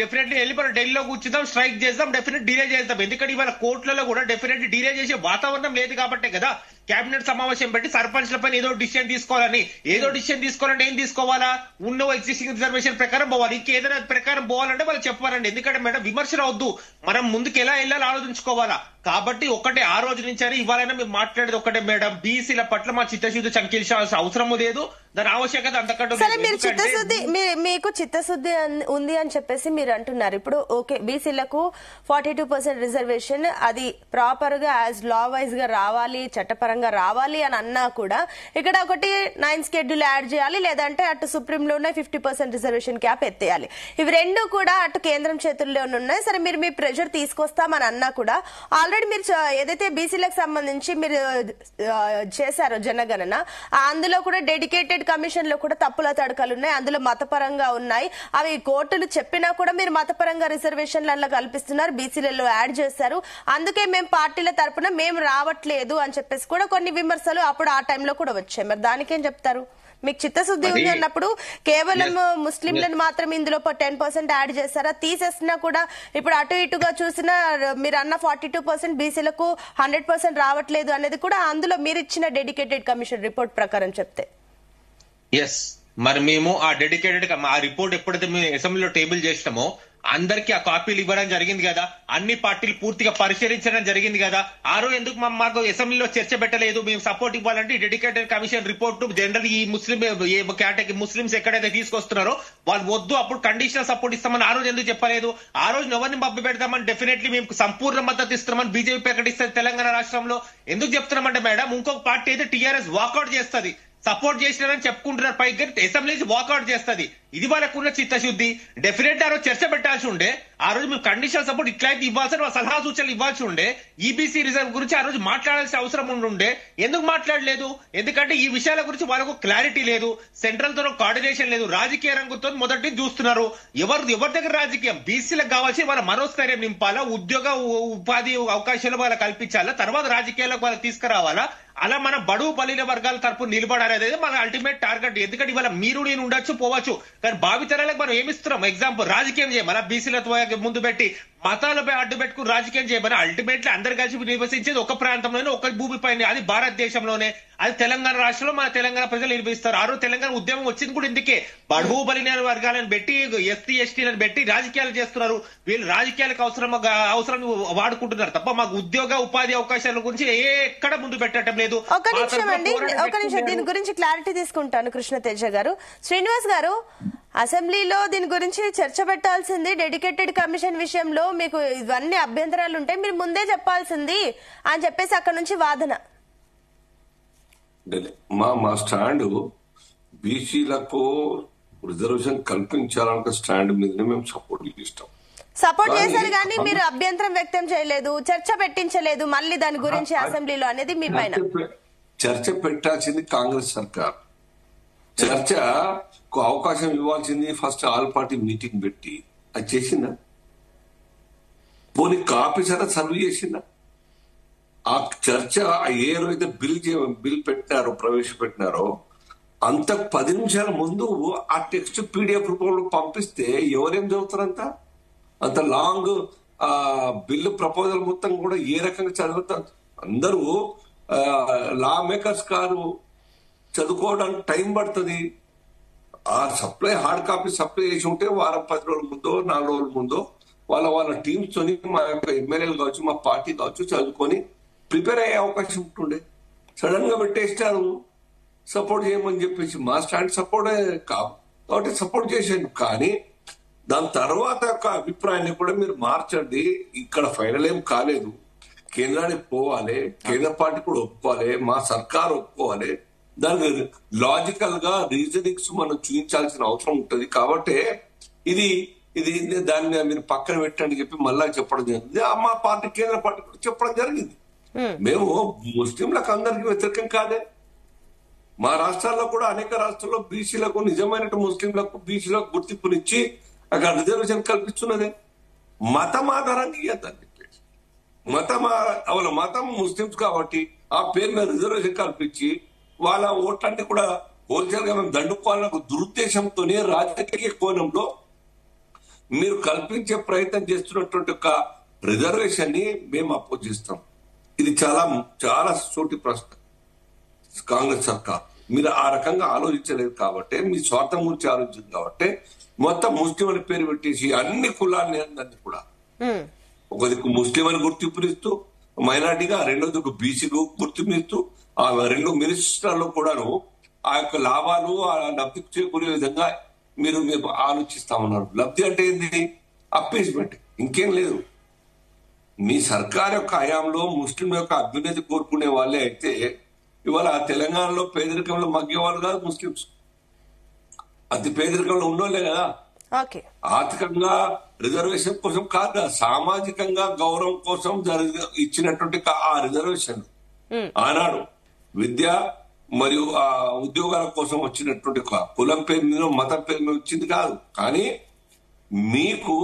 డెఫినెట్లీ వెళ్ళి మనం ఢిల్లీలో కూర్చుందాం, స్ట్రైక్ చేద్దాం, డెఫినెట్ డిలే చేద్దాం. ఎందుకంటే ఇవాళ కోర్టులలో కూడా డెఫినెట్లీ డిలే చేసే వాతావరణం లేదు కాబట్టే కదా కేబినెట్ సమావేశం పెట్టి సర్పంచ్ల పైన ఏదో డిసిషన్ తీసుకోవాలని. ఏదో డిసిషన్ తీసుకోవాలంటే ఏం తీసుకోవాలా? ఉన్న ఎగ్జిస్టింగ్ రిజర్వేషన్ ప్రకారం పోవాలి. ఇంకేదైనా ప్రకారం పోవాలంటే వాళ్ళు చెప్పాలండి. ఎందుకంటే మేడం విమర్శలు వద్దు, మనం ముందుకు ఎలా వెళ్ళాలి ఆలోచించుకోవాలా. కాబట్టి ఒకటే ఆ రోజు నుంచి అని ఇవాళైనా మేము మాట్లాడేది ఒకటే మేడం, బీసీల పట్ల మా చిత్తశుద్ధి చంకించాల్సిన అవసరం లేదు, దాని ఆవశ్యకత అంతకంటే. సరే, మీరు చిత్తశుద్ధి మీకు చిత్తశుద్ధి ఉంది అని చెప్పేసి మీరు అంటున్నారు. ఇప్పుడు ఓకే, బీసీలకు 42% రిజర్వేషన్ అది ప్రాపర్ గా యాజ్ లా వైజ్ గా రావాలి, చట్టపరంగా రావాలి అని అన్నా కూడా ఇక్కడ ఒకటి 9th షెడ్యూల్ యాడ్ చేయాలి, లేదంటే అటు సుప్రీంలో ఉన్న 50% రిజర్వేషన్ క్యాప్ ఎత్తేయాలి. ఇవి రెండు కూడా అటు కేంద్రం చేతుల్లోనే ఉన్నాయి. సరే, మీరు మీ ప్రెషర్ తీసుకొస్తామని అన్నా కూడా ఆల్రెడీ మీరు ఏదైతే బీసీలకు సంబంధించి మీరు చేశారో జనగణన, అందులో కూడా డెడికేటెడ్ కమిషన్ లో కూడా తప్పుల తడకలు ఉన్నాయి, అందులో మతపరంగా ఉన్నాయి. అవి కోర్టులు చెప్పినా కూడా మీరు మతపరంగా రిజర్వేషన్లు అందులో కల్పిస్తున్నారు, బీసీలలో యాడ్ చేశారు, అందుకే మేము పార్టీల తరపున మేము రావట్లేదు అని చెప్పేసి కూడా కొన్ని విమర్శలు అప్పుడు ఆ టైంలో కూడా వచ్చాయి. మరి దానికేం చెప్తారు? మీకు చిత్తశుద్ధి ఉంది అన్నప్పుడు కేవలం ముస్లింలను మాత్రం ఇందులో 10% యాడ్ చేస్తారా? తీసేసినా కూడా ఇప్పుడు అటు ఇటుగా చూసినా మీరు అన్న 42% బీసీలకు 100% రావట్లేదు అనేది కూడా అందులో మీరు ఇచ్చిన డెడికేటెడ్ కమిషన్ రిపోర్ట్ ప్రకారం చెప్తే. ఎస్, మరి మేము ఆ డెడికేటెడ్ ఆ రిపోర్ట్ ఎప్పుడైతే మేము అసెంబ్లీలో టేబుల్ చేసినామో అందరికీ ఆ కాపీలు ఇవ్వడం జరిగింది కదా, అన్ని పార్టీలు పూర్తిగా పరిశీలించడం జరిగింది కదా. ఆ రోజు ఎందుకు మాకు అసెంబ్లీలో చర్చ పెట్టలేదు? మేము సపోర్ట్ ఇవ్వాలంటే డెడికేటెడ్ కమిషన్ రిపోర్ట్ జనరల్ ఈ కేటగిరీ ముస్లింస్ ఎక్కడైతే తీసుకొస్తున్నారో వాళ్ళు వద్దు, అప్పుడు కండిషనల్ సపోర్ట్ ఇస్తామని ఆ రోజు ఎందుకు చెప్పలేదు? ఆ రోజు ఎవరిని మభ్య పెడతామని డెఫినెట్లీ మేము సంపూర్ణ మద్దతు ఇస్తామని బీజేపీ ప్రకటిస్తుంది తెలంగాణ రాష్ట్రంలో. ఎందుకు చెప్తున్నామంటే మేడం, ఇంకొక పార్టీ అయితే టీఆర్ఎస్ వాకౌట్ చేస్తుంది, సపోర్ట్ చేసినారని చెప్పుకుంటున్నారు, పైకి అసెంబ్లీ నుంచి వాకౌట్ చేస్తుంది. ఇది వాళ్ళకున్న చిత్తశుద్ధి. డెఫినెట్ ఆ రోజు చర్చ పెట్టాల్సి ఉండే, ఆ రోజు మేము కండిషనల్ సపోర్ట్ ఇట్లయితే ఇవ్వాల్సిన సలహా సూచనలు ఇవ్వాల్సి ఉండే, ఈబీసీ రిజర్వ్ గురించి ఆ రోజు మాట్లాడాల్సిన అవసరం ఉండే. ఎందుకు మాట్లాడలేదు? ఎందుకంటే ఈ విషయాల గురించి వాళ్ళకు క్లారిటీ లేదు, సెంట్రల్ తో కోఆర్డినేషన్ లేదు, రాజకీయ రంగంతో మొదటి చూస్తున్నారు. ఎవరి దగ్గర రాజకీయం? బీసీలకు కావాల్సి వాళ్ళ మనోస్థైర్యం నింపాలా, ఉద్యోగ ఉపాధి అవకాశాలు వాళ్ళకి కల్పించాలా, తర్వాత రాజకీయాలకు వాళ్ళకి తీసుకురావాలా. అలా మన బడుగు బలిన వర్గాల తరపు నిలబడాలనేది మన అల్టిమేట్ టార్గెట్. ఎందుకంటే ఇవాళ మీరు నేను ఉండొచ్చు పోవచ్చు, కానీ భావితరాలకు మనం ఏమిస్తున్నాం? ఎగ్జాంపుల్ రాజకీయం చేయమని బీసీలతో ముందు పెట్టి మతాలపై అడ్డు పెట్టుకుని రాజకీయం చేయమని అల్టిమేట్లీ అందరు కలిసి నివసించేది ఒక ప్రాంతంలోనే, ఒక భూమిపైన, అది భారతదేశంలోనే, అది తెలంగాణ రాష్ట్రంలో మన తెలంగాణ ప్రజలు నిర్వహిస్తారు. ఆ రోజు తెలంగాణ ఉద్యమం వచ్చింది కూడా ఇందుకే, బడుగు బలిన వర్గాలను పెట్టి ఎస్టీ ఎస్టీలను పెట్టి రాజకీయాలు చేస్తున్నారు. వీళ్ళు రాజకీయాలకు అవసరం వాడుకుంటున్నారు తప్ప మాకు ఉద్యోగ ఉపాధి అవకాశాల గురించి ఎక్కడ ముందు పెట్టడం లేదు. ఒక నిమిషం దీని గురించి క్లారిటీ తీసుకుంటాను కృష్ణతేజ గారు. శ్రీనివాస్ గారు, అసెంబ్లీలో దీని గురించి చర్చ పెట్టాల్సింది, డెడికేటెడ్ కమిషన్ విషయంలో మీకు ఇవన్నీ అభ్యంతరాలు ఉంటే మీరు ముందే చెప్పాల్సింది అని చెప్పేసి అక్కడ నుంచి వాదన. మా స్టాండ్ బీసీలకు రిజర్వేషన్ కల్పించాలన్న స్టాండ్ మీదనే మేము సపోర్ట్ చేశారు కానీ మీరు అభ్యంతరం వ్యక్తం చేయలేదు, చర్చ పెట్టించలేదు మళ్ళీ దాని గురించి అసెంబ్లీలో అనేది మీ పైన. చర్చ పెట్టాల్సింది కాంగ్రెస్ సర్కార్, చర్చకు అవకాశం ఇవ్వాల్సింది ఫస్ట్ ఆల్ పార్టీ మీటింగ్ పెట్టి. అది చేసిందా? పోనీ కాపీ సరే సర్వ్ చేసిందా? ఆ చర్చ ఏ రోజైతే బిల్ పెట్టినారో ప్రవేశపెట్టినారో అంత 10 నిమిషాల ముందు ఆ టెక్స్ట్ పీడిఎఫ్ రూపంలో పంపిస్తే ఎవరేం చదువుతారంతా? అంత లాంగ్ బిల్లు ప్రపోజల్ మొత్తం కూడా ఏ రకంగా చదువుతారు? అందరూ లా మేకర్స్ కాదు, చదువుకోవడానికి టైం పడుతుంది. ఆ హార్డ్ కాపీ సప్లై చేసి ఉంటే వారం 10 రోజుల ముందో 4 రోజుల ముందో వాళ్ళ టీమ్స్ తోని మా యొక్క ఎమ్మెల్యేలు కావచ్చు, మా పార్టీ కావచ్చు చదువుకొని ప్రిపేర్ అయ్యే అవకాశం ఉంటుండే. సడన్ గా పెట్టేస్తారు. సపోర్ట్ చేయమని చెప్పేసి మా స్టాండ్ సపోర్ట్ కాబట్టి సపోర్ట్ చేశాను. కానీ దాని తర్వాత యొక్క అభిప్రాయాన్ని కూడా మీరు మార్చండి. ఇక్కడ ఫైనల్ ఏం కాలేదు, కేంద్రానికి పోవాలి, కేంద్ర పార్టీ కూడా ఒప్పుకోవాలి, మా సర్కార్ ఒప్పుకోవాలి. దానికి లాజికల్ గా రీజనింగ్స్ మనం చూపించాల్సిన అవసరం ఉంటుంది. కాబట్టి ఇది ఇది దాన్ని మీరు పక్కన పెట్టండి చెప్పి మళ్ళా చెప్పడం జరిగింది. మా పార్టీ కేంద్ర పార్టీ కూడా చెప్పడం జరిగింది. మేము ముస్లింలకు అందరికీ వ్యతిరేకం కాదే. మా రాష్ట్రాల్లో కూడా అనేక రాష్ట్రాల్లో బీసీలకు నిజమైన ముస్లింలకు బీసీలకు గుర్తింపునిచ్చి అక్కడ రిజర్వేషన్ కల్పిస్తున్నదే. మతం ఆధారంగా ఇయ్యద్దని చెప్పేసి వాళ్ళ మతం ముస్లింస్ కాబట్టి ఆ పేరు మీద రిజర్వేషన్ కల్పించి వాళ్ళ ఓట్లన్నీ కూడా హోల్సేల్ గా మేము దండుకోవాలన్న దురుద్దేశంతోనే రాజకీయ కోణంలో మీరు కల్పించే ప్రయత్నం చేస్తున్నటువంటి ఒక రిజర్వేషన్ ని మేము అపోజ్ చేస్తాం. ఇది చాలా చాలా సూటి ప్రశ్న. కాంగ్రెస్ సర్కార్ మీరు ఆ రకంగా ఆలోచించలేదు కాబట్టి, మీ స్వార్థం గురించి ఆలోచించదు కాబట్టి మొత్తం ముస్లిం అని పేరు పెట్టేసి అన్ని కులాన్ని అందరినీ కూడా ఒక దిక్కు ముస్లిం అని గుర్తింపునిస్తూ మైనార్టీగా, రెండో దిక్కు బీసీకు గుర్తింపునిస్తూ ఆ రెండు మినిస్టర్లు కూడాను ఆ యొక్క లాభాలు ఆ లబ్ధి చేకూరే విధంగా మీరు ఆలోచిస్తామన్నారు. లబ్ధి అంటే ఏంటి? అప్పీస్మెంట్, ఇంకేం లేదు. మీ సర్కార్ యొక్క హయాంలో ముస్లిం యొక్క అభ్యున్నతి కోరుకునే వాళ్ళే అయితే ఇవాళ తెలంగాణలో పేదరికంలో మగ్గేవాళ్ళు కాదు ముస్లింస్, అతి పేదరికంలో ఉన్నోళ్లే కదా. ఆర్థికంగా రిజర్వేషన్ కోసం కాదు, సామాజికంగా గౌరవం కోసం ఇచ్చినటువంటి ఆ రిజర్వేషన్ ఆనాడు విద్య మరియు ఆ ఉద్యోగాల కోసం వచ్చినటువంటి కులం పేరు మీద మతం పేరు మీద వచ్చింది కాదు. కానీ మీకు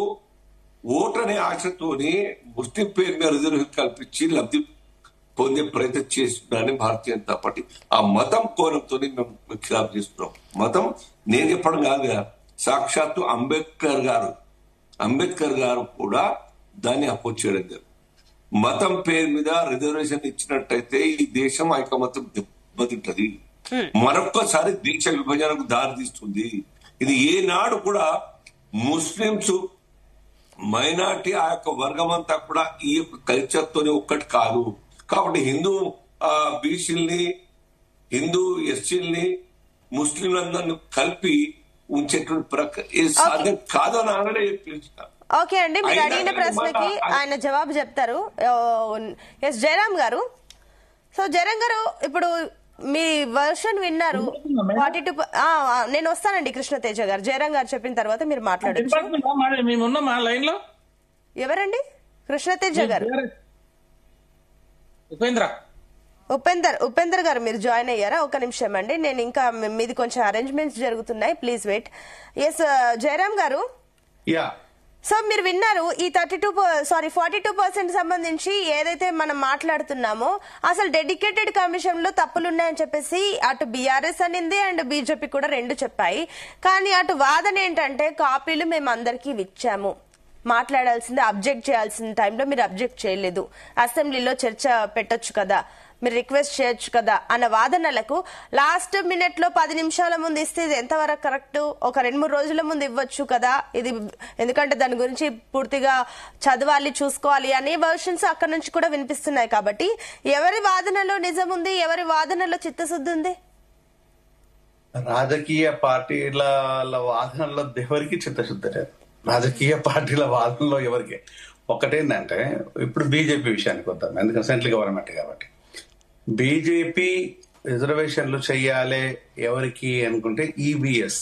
ఓటు అనే ఆశతోని ముస్లిం పేరు మీద రిజర్వేషన్ కల్పించి లబ్ధి పొందే ప్రయత్నం చేస్తున్నారని భారతీయ జనతా పార్టీ ఆ మతం కోణంతో మేము ఖిలాఫ్ చేస్తున్నాం. మతం నేను చెప్పడం కాదు కదా, సాక్షాత్తు అంబేద్కర్ గారు కూడా దాన్ని అపోజ్ చేయడం జరిగింది. మతం పేరు మీద రిజర్వేషన్ ఇచ్చినట్టయితే ఈ దేశం ఐకమత్యం దెబ్బతింటది, మరొక్కసారి దేశ విభజనకు దారితీస్తుంది. ఇది ఏనాడు కూడా ముస్లింస్ మైనార్టీ ఆ యొక్క వర్గం అంతా కూడా ఈ యొక్క కల్చర్ తోనే ఒక్కటి కాదు. కాబట్టి హిందూ బీసీల్ని, హిందూ ఎస్సీల్ని, ముస్లింలందరినీ కలిపి ఉంచేటువంటి ప్రక్రియ సాధ్యం కాదని ఆనాడే చెప్పారు. ఓకే అండి, మీరు అడిగిన ప్రశ్నకి ఆయన జవాబు చెప్తారు. ఎస్ జయరామ్ గారు. సో జయరామ్ గారు, ఇప్పుడు మీ వర్షన్ విన్నారు. 42 నేను వస్తానండి కృష్ణతేజ గారు. జయరామ్ గారు చెప్పిన తర్వాత మీరు మాట్లాడచ్చు. ఎవరండి? కృష్ణతేజ గారు. ఉపేందర్ గారు మీరు జాయిన్ అయ్యారా? ఒక నిమిషం అండి, నేను ఇంకా మీది కొంచెం అరేంజ్మెంట్స్ జరుగుతున్నాయి, ప్లీజ్ వెయిట్. ఎస్ జయరామ్ గారు. సో మీరు విన్నారు ఈ 42% సంబంధించి ఏదైతే మనం మాట్లాడుతున్నామో, అసలు డెడికేటెడ్ కమిషన్ లో తప్పులున్నాయని చెప్పేసి అటు బీఆర్ఎస్ అనింది అండ్ బీజేపీ కూడా రెండు చెప్పాయి. కానీ అటు వాదన ఏంటంటే కాపీలు మేము అందరికీ ఇచ్చాము, మాట్లాడాల్సింది అబ్జెక్ట్ చేయాల్సిన టైంలో మీరు అబ్జెక్ట్ చేయలేదు, అసెంబ్లీలో చర్చ పెట్టొచ్చు కదా, మీరు రిక్వెస్ట్ చేయొచ్చు కదా అన్న వాదనలకు లాస్ట్ మినిట్ లో 10 నిమిషాల ముందు ఇస్తే ఇది ఎంతవరకు కరెక్ట్? ఒక 2-3 రోజుల ముందు ఇవ్వచ్చు కదా ఇది, ఎందుకంటే దాని గురించి పూర్తిగా చదవాలి, చూసుకోవాలి అనే వర్షన్స్ అక్కడ నుంచి కూడా వినిపిస్తున్నాయి. కాబట్టి ఎవరి వాదనలో నిజం ఉంది, ఎవరి వాదనలో చిత్తశుద్ధి ఉంది? రాజకీయ పార్టీల వాదనలో ఎవరికి చిత్తశుద్ధి లేదు. రాజకీయ పార్టీల వాదనలో ఎవరికి ఒకటేందంటే, ఇప్పుడు బీజేపీ విషయానికి వద్దాం, ఎందుకంటే సెంట్రల్ గవర్నమెంట్ కాబట్టి. బీజేపీ రిజర్వేషన్లు చెయ్యాలి ఎవరికి అనుకుంటే ఈబీఎస్,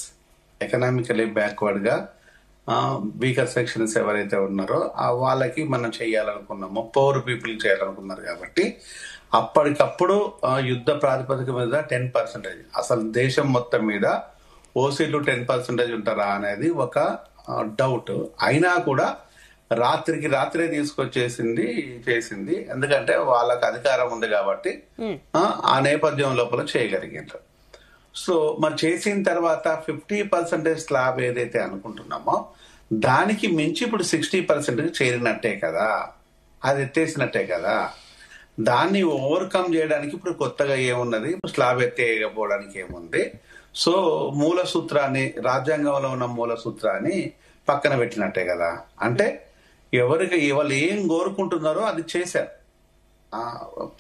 ఎకనామికలీ బ్యాక్వర్డ్ గా వీకర్ సెక్షన్స్ ఎవరైతే ఉన్నారో వాళ్ళకి మనం చెయ్యాలనుకున్నామో, పవర్ పీపుల్ చేయాలనుకున్నారు. కాబట్టి అప్పటికప్పుడు యుద్ధ ప్రాతిపదిక మీద 10%, అసలు దేశం మొత్తం మీద ఓసీలు 10% ఉంటారా అనేది ఒక డౌట్. అయినా కూడా రాత్రికి రాత్రే చేసింది, ఎందుకంటే వాళ్ళకి అధికారం ఉంది కాబట్టి ఆ నేపథ్యం లోపల చేయగలిగారు. సో మరి చేసిన తర్వాత 50% స్లాబ్ ఏదైతే అనుకుంటున్నామో దానికి మించి ఇప్పుడు 60% చేరినట్టే కదా, అది ఎత్తేసినట్టే కదా. దాన్ని ఓవర్కమ్ చేయడానికి ఇప్పుడు కొత్తగా ఏమున్నది? స్లాబ్ ఎత్తేయకపోవడానికి ఏముంది? సో మూల సూత్రాన్ని, రాజ్యాంగంలో ఉన్న మూల సూత్రాన్ని పక్కన పెట్టినట్టే కదా. అంటే వాళ్ళు ఏం కోరుకుంటున్నారో అది చేశారు.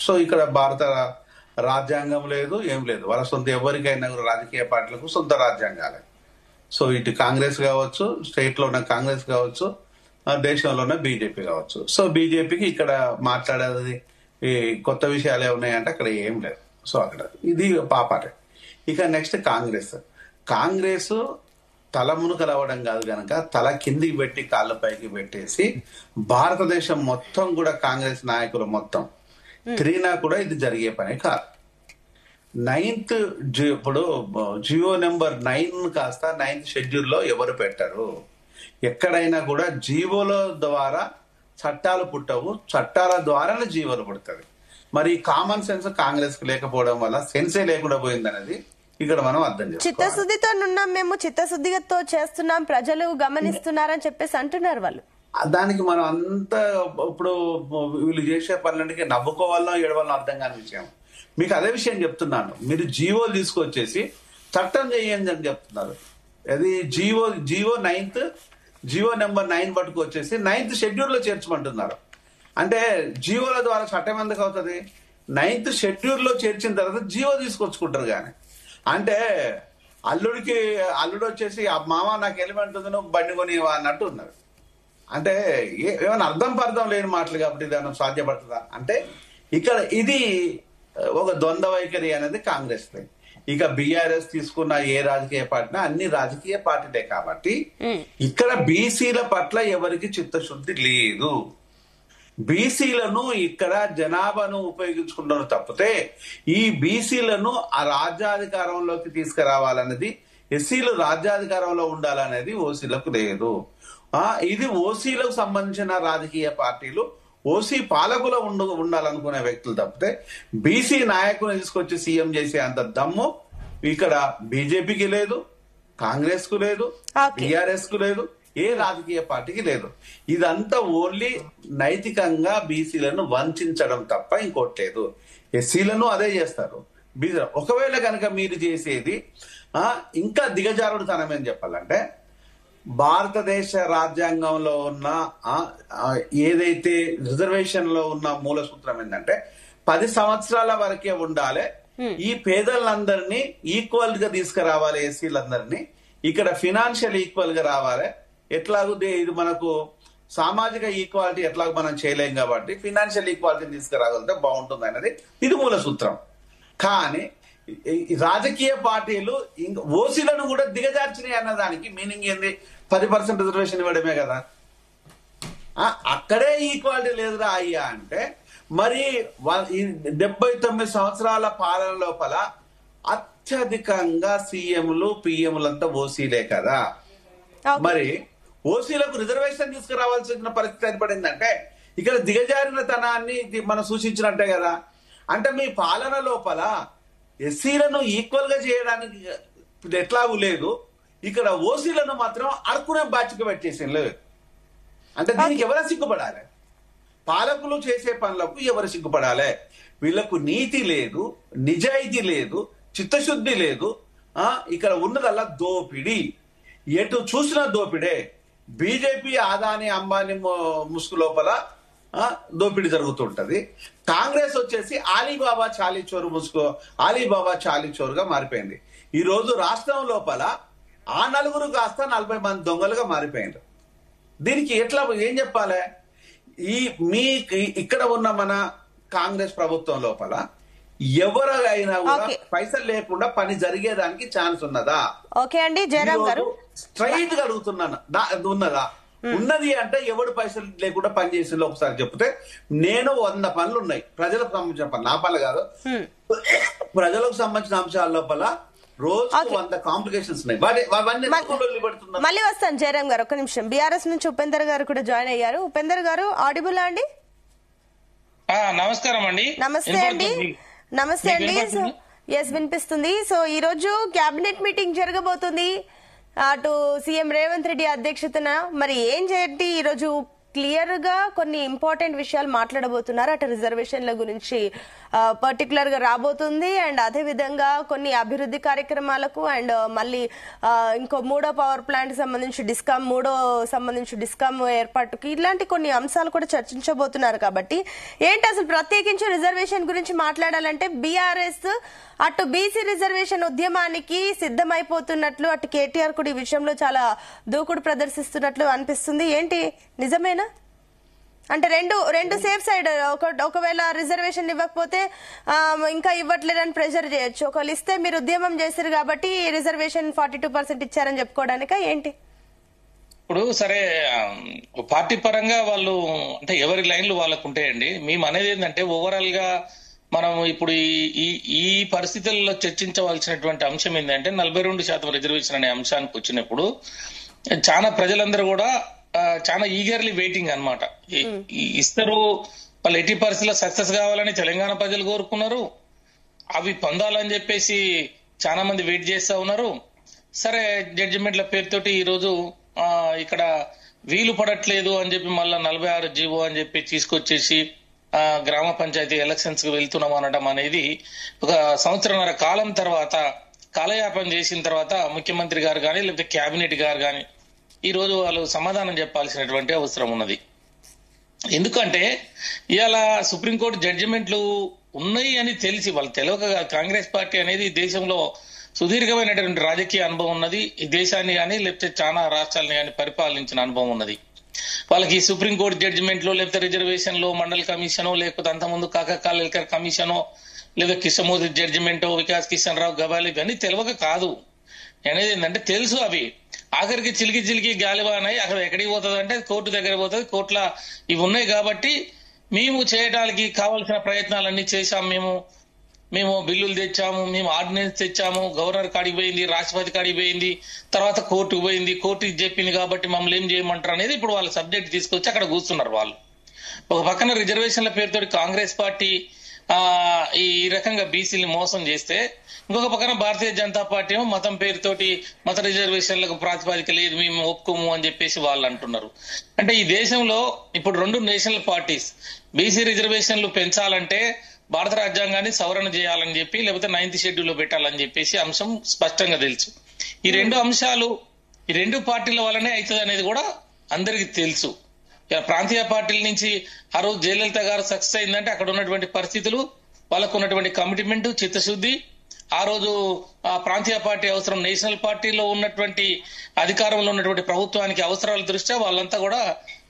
సో ఇక్కడ భారత రాజ్యాంగం లేదు, ఏం లేదు. వాళ్ళ సొంత ఎవరికైనా కూడా రాజకీయ పార్టీలకు సొంత రాజ్యాంగాలే. సో ఇటు కాంగ్రెస్ కావచ్చు, స్టేట్ లో ఉన్న కాంగ్రెస్ కావచ్చు, దేశంలో ఉన్న బీజేపీ కావచ్చు. సో బీజేపీకి ఇక్కడ మాట్లాడేది ఈ కొత్త విషయాలు ఏమున్నాయంటే అక్కడ ఏం లేదు. సో అక్కడ ఇది పాపాటే. ఇక నెక్స్ట్ కాంగ్రెస్ తల మునుకలవడం కాదు కనుక తల కిందికి పెట్టి కాళ్ళ పైకి పెట్టేసి భారతదేశం మొత్తం కూడా కాంగ్రెస్ నాయకులు మొత్తం తిరిగినా కూడా ఇది జరిగే పని కాదు. 9th ఇప్పుడు జియో నెంబర్ 9 కాస్త 9th షెడ్యూల్లో ఎవరు పెట్టరు. ఎక్కడైనా కూడా జీవోల ద్వారా చట్టాలు పుట్టవు, చట్టాల ద్వారానే జీవోలు పుడతాయి. మరి కామన్ సెన్స్ కాంగ్రెస్ కు లేకపోవడం వల్ల సెన్సే లేకుండా పోయిందనేది ఇక్కడ మనం అర్థం చేసుకోవాలి. చిత్తశుద్ధితో ఉన్నాం, మేము చిత్తశుద్ధితో చేస్తున్నాం, ప్రజలు గమనిస్తున్నారని చెప్పేసి అంటున్నారు వాళ్ళు. దానికి మనం అంతా ఇప్పుడు వీళ్ళు చేసే పనులకి నవ్వుకోవాలనో ఏడవాలనో అర్థం కాని విషయం. మీకు అదే విషయం చెప్తున్నాను. మీరు జీవోలు తీసుకొచ్చేసి చట్టం చేయండి అని చెప్తున్నారు. అది GO 9th GO number 9 పట్టుకొచ్చేసి 9th షెడ్యూల్లో చేర్చమంటున్నారు. అంటే జీవోల ద్వారా చట్టం ఎందుకు అవుతుంది? 9th షెడ్యూల్లో చేర్చిన తర్వాత జీవో తీసుకొచ్చుకుంటారు. కానీ అంటే అల్లుడు వచ్చేసి ఆ మామ నాకు ఎలిమెంట్ ఉంది, నువ్వు బండి కొని అన్నట్టు ఉన్నారు. అంటే ఏమైనా అర్థం లేని మాటలు కాబట్టి దాన్ని సాధ్యపడుతుందా అంటే ఇక్కడ ఇది ఒక ద్వంద్వ వైఖరి అనేది కాంగ్రెస్. ఇక బీఆర్ఎస్ తీసుకున్న ఏ రాజకీయ పార్టీ అన్ని రాజకీయ పార్టీలే కాబట్టి ఇక్కడ బీసీల పట్ల ఎవరికి చిత్తశుద్ధి లేదు. బీసీలను ఇక్కడ జనాభాను ఉపయోగించుకుంటున్నారు తప్పితే ఈ బీసీలను ఆ రాజ్యాధికారంలోకి తీసుకురావాలనేది, ఎస్సీలు రాజ్యాధికారంలో ఉండాలనేది ఓసీలకు లేదు. ఇది ఓసీలకు సంబంధించిన రాజకీయ పార్టీలు, ఓసీ పాలకులు ఉండాలనుకునే వ్యక్తులు తప్పితే బీసీ నాయకుని తీసుకొచ్చి సీఎం చేసే అంత దమ్ము ఇక్కడ బీజేపీకి లేదు, కాంగ్రెస్ కు లేదు, టీఆర్ఎస్ కు లేదు, ఏ రాజకీయ పార్టీకి లేదు. ఇదంతా ఓన్లీ నైతికంగా బీసీలను వంచడం తప్ప ఇంకోటి లేదు. ఎస్సీలను అదే చేస్తారు. ఒకవేళ కనుక మీరు చేసేది ఇంకా దిగజారుడుతనం ఏం చెప్పాలంటే, భారతదేశ రాజ్యాంగంలో ఉన్న ఏదైతే రిజర్వేషన్ లో ఉన్న మూల సూత్రం ఏంటంటే 10 సంవత్సరాల వరకే ఉండాలి. ఈ పేదలందరినీ ఈక్వల్ గా తీసుకురావాలి, ఎస్సీలందరినీ ఇక్కడ ఫినాన్షియల్ ఈక్వల్ గా రావాలి. ఎట్లాగూ ఇది మనకు సామాజిక ఈక్వాలిటీ ఎట్లాగో మనం చేయలేం కాబట్టి ఫినాన్షియల్ ఈక్వాలిటీని తీసుకురాగలిగితే బాగుంటుంది అనేది ఇది మూల సూత్రం. కానీ రాజకీయ పార్టీలు ఓసీలను కూడా దిగజార్చినాయి అన్నదానికి మీనింగ్ ఏంది? 10% రిజర్వేషన్ ఇవ్వడమే కదా. అక్కడే ఈక్వాలిటీ లేదురా అయ్యా అంటే మరి 79 సంవత్సరాల పాలన లోపల అత్యధికంగా సీఎంలు పిఎంలంతా ఓసీలే కదా. మరి ఓసీలకు రిజర్వేషన్ తీసుకురావాల్సిన పరిస్థితి ఏర్పడిందంటే ఇక్కడ దిగజారిన తనాన్ని మనం సూచించినట్టే కదా. అంటే మీ పాలన లోపల ఎస్సీలను ఈక్వల్ గా చేయడానికి ఎట్లాగూ లేదు, ఇక్కడ ఓసీలను మాత్రం అడుకునే బాధ్యత పెట్టేసింది. అంటే దీనికి ఎవరు సిగ్గుపడాలి? పాలకులు చేసే పనులకు ఎవరు సిగ్గుపడాలి? వీళ్లకు నీతి లేదు, నిజాయితీ లేదు, చిత్తశుద్ధి లేదు. ఇక్కడ ఉన్నదల్లా దోపిడి, ఎటు చూసినా దోపిడే. బీజేపీ అదాని అంబానీ ముసుగు లోపల దోపిడీ జరుగుతుంటది. కాంగ్రెస్ వచ్చేసి అలీబాబా చాలీచోరు ముసుగు, అలీబాబా చాలీచోరుగా మారిపోయింది. ఈ రోజు రాష్ట్రం లోపల ఆ నలుగురు కాస్త 40 మంది దొంగలుగా మారిపోయింది. దీనికి ఎట్లా ఏం చెప్పాలి? ఇక్కడ ఉన్న మన కాంగ్రెస్ ప్రభుత్వం లోపల ఎవరైనా కూడా పైసలు లేకుండా పని జరిగేదానికి ఛాన్స్ ఉన్నదా? ఓకే అండి, జయరాం గారు స్ట్రైట్ గా అడుగుతున్నాను, ఉన్నదా? ఉన్నది అంటే ఎవడు పైసలు లేకుండా పని చేసిందో ఒకసారి చెప్తే నేను 100 పనులు ఉన్నాయి ప్రజలకు సంబంధించిన పనులు, నా పనులు కాదు, ప్రజలకు సంబంధించిన అంశాల లోపల రోజు 100 కాంప్లికేషన్స్ ఉన్నాయి. మళ్ళీ వస్తాను జయరాం గారు, ఒక్క నిమిషం. బీఆర్ఎస్ నుంచి ఉపేందర్ గారు కూడా జాయిన్ అయ్యారు. ఉపేందర్ గారు ఆడిబుల్ అండి? నమస్కారం అండి. నమస్తే అండి. నమస్తే అండి. ఎస్, వినిపిస్తుంది. సో ఈ రోజు కేబినెట్ మీటింగ్ జరగబోతుంది. అటు సీఎం రేవంత్ రెడ్డి అధ్యక్షతన. మరి ఏం చేయండి ఈ రోజు క్లియర్ గా కొన్ని ఇంపార్టెంట్ విషయాలు మాట్లాడబోతున్నారు. అటు రిజర్వేషన్ల గురించి పర్టికులర్ గా రాబోతుంది, అండ్ అదే విధంగా కొన్ని అభివృద్ధి కార్యక్రమాలకు, అండ్ మళ్ళీ ఇంకో మూడో పవర్ ప్లాంట్ సంబంధించి డిస్కామ్ ఏర్పాటుకి, ఇలాంటి కొన్ని అంశాలు కూడా చర్చించబోతున్నారు. కాబట్టి ఏంటి అసలు ప్రత్యేకించి రిజర్వేషన్ గురించి మాట్లాడాలంటే బీఆర్ఎస్ అటు బీసీ రిజర్వేషన్ ఉద్యమానికి సిద్ధమైపోతున్నట్లు, అటు కేటీఆర్ కూడా ఈ విషయంలో చాలా దూకుడు ప్రదర్శిస్తున్నట్లు అనిపిస్తుంది. ఏంటి నిజమేనా? అంటే రెండు సేఫ్ సైడ్, ఒకవేళ రిజర్వేషన్ ఇవ్వకపోతే ఇంకా ఇవ్వట్లేదని ప్రెషర్ చేయొచ్చు, ఒకవేళ ఇస్తే మీరు ఉద్యమం చేశారు కాబట్టి రిజర్వేషన్ 42% ఇచ్చారని చెప్పుకోవడానికా ఏంటి? ఇప్పుడు సరే పార్టీ పరంగా వాళ్ళు అంటే ఎవరి లైన్లు వాళ్ళకు ఉంటాయండి. మేము అనేది ఏంటంటే ఓవరాల్ గా మనం ఇప్పుడు ఈ పరిస్థితుల్లో చర్చించవలసినటువంటి అంశం ఏంటంటే 42% రిజర్వేషన్ అనే అంశానికి వచ్చినప్పుడు చాలా ప్రజలందరూ కూడా చాలా ఈగర్లీ వెయిటింగ్ అన్నమాట. ఇస్తారు వాళ్ళు 80% సక్సెస్ కావాలని తెలంగాణ ప్రజలు కోరుకున్నారు. అవి పొందాలని చెప్పేసి చాలా మంది వెయిట్ చేస్తా ఉన్నారు. సరే జడ్జిమెంట్ల పేరుతోటి ఈ రోజు ఇక్కడ వీలు పడట్లేదు అని చెప్పి మళ్ళా 46 జీవో అని చెప్పి తీసుకొచ్చేసి గ్రామ పంచాయతీ ఎలక్షన్స్ కి వెళ్తున్నాం అనడం అనేది ఒక సంవత్సరంన్నర కాలం తర్వాత కాలయాపన చేసిన తర్వాత ముఖ్యమంత్రి గారు కానీ లేకపోతే కేబినెట్ గారు కానీ ఈ రోజు వాళ్ళు సమాధానం చెప్పాల్సినటువంటి అవసరం ఉన్నది. ఎందుకంటే ఇవాళ సుప్రీంకోర్టు జడ్జిమెంట్లు ఉన్నాయి అని తెలిసి వాళ్ళు తెలియక కాంగ్రెస్ పార్టీ అనేది దేశంలో సుదీర్ఘమైనటువంటి రాజకీయ అనుభవం ఉన్నది. ఈ దేశాన్ని కానీ లేకపోతే చాలా రాష్ట్రాలని కానీ పరిపాలించిన అనుభవం ఉన్నది. వాళ్ళకి సుప్రీంకోర్టు జడ్జిమెంట్లు లేకపోతే రిజర్వేషన్లు మండల్ కమిషనో లేకపోతే అంతకుముందు కాకకాలేకర్ కమిషనో లేదా కృష్ణమూర్తి జడ్జిమెంటో వికాస్ కిషన్ రావు గవాలి ఇవన్నీ తెలియక కాదు. అనేది ఏంటంటే తెలుసు. అవి ఆఖరికి చిలికి గాలివానాయి అక్కడ ఎక్కడికి పోతుంది అంటే కోర్టు దగ్గర పోతుంది. కోర్టులో ఇవి ఉన్నాయి కాబట్టి మేము చేయడానికి కావాల్సిన ప్రయత్నాలన్నీ చేశాం. మేము బిల్లులు తెచ్చాము, మేము ఆర్డినెన్స్ తెచ్చాము, గవర్నర్ కాడికి పోయింది, రాష్ట్రపతి కాడికి పోయింది, తర్వాత కోర్టుకు పోయింది, కోర్టుకి చెప్పింది కాబట్టి మమ్మల్ని ఏం చేయమంటారు అనేది ఇప్పుడు వాళ్ళ సబ్జెక్ట్ తీసుకొచ్చి అక్కడ కూర్చున్నారు వాళ్ళు. ఒక పక్కన రిజర్వేషన్ల పేరుతో కాంగ్రెస్ పార్టీ ఈ రకంగా బీసీని మోసం చేస్తే, ఇంకొక పక్కన భారతీయ జనతా పార్టీ ఏమో మతం పేరుతోటి మత రిజర్వేషన్లకు ప్రాతిపదిక లేదు మేము ఒప్పుకోము అని చెప్పేసి వాళ్ళు అంటున్నారు. అంటే ఈ దేశంలో ఇప్పుడు 2 నేషనల్ పార్టీస్ బీసీ రిజర్వేషన్లు పెంచాలంటే భారత రాజ్యాంగాన్ని సవరణ చేయాలని చెప్పి లేకపోతే 9th షెడ్యూల్ లో పెట్టాలని చెప్పేసి అంశం స్పష్టంగా తెలుసు. ఈ 2 అంశాలు ఈ 2 పార్టీల వల్లనే అవుతుంది అనేది కూడా అందరికి తెలుసు. ప్రాంతీయ పార్టీల నుంచి ఆ రోజు జయలలిత గారు సక్సెస్ అయిందంటే అక్కడ ఉన్నటువంటి పరిస్థితులు, వాళ్ళకు ఉన్నటువంటి కమిట్మెంట్, చిత్తశుద్ధి, ఆ రోజు ఆ ప్రాంతీయ పార్టీ అవసరం, నేషనల్ పార్టీలో ఉన్నటువంటి అధికారంలో ఉన్నటువంటి ప్రభుత్వానికి అవసరాల దృష్ట్యా వాళ్ళంతా కూడా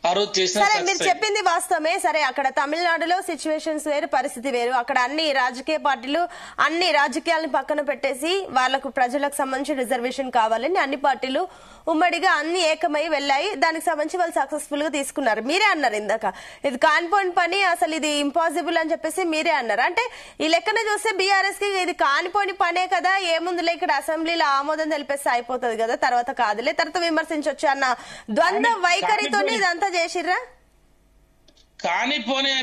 ఆ రోజు చేసిన. సరే, మీరు చెప్పింది వాస్తవమే. సరే, అక్కడ తమిళనాడులో సిచ్యువేషన్స్ వేరు, పరిస్థితి వేరు. అక్కడ అన్ని రాజకీయ పార్టీలు అన్ని రాజకీయాలను పక్కన పెట్టేసి వాళ్లకు ప్రజలకు సంబంధించి రిజర్వేషన్ కావాలని అన్ని పార్టీలు ఉమ్మడిగా అన్ని ఏకమై వెళ్లాయి. దానికి సంబంధించి వాళ్ళు సక్సెస్ఫుల్ గా తీసుకున్నారు. మీరే అన్నారు ఇందాక ఇది కానిపోయిన పని, అసలు ఇది ఇంపాసిబుల్ అని చెప్పేసి మీరే అన్నారు. అంటే ఈ లెక్కన చూస్తే బీఆర్ఎస్ కి ఇది కానిపోయిన పనే కదా, ఏముందులే ఇక్కడ అసెంబ్లీలో ఆమోదం తెలిపేస్తే అయిపోతుంది కదా, తర్వాత కాదులే, తర్వాత విమర్శించవచ్చు అన్న ద్వంద్వ వైఖరితో ఇదంతా చేసిర్రా? కానీ పోనీ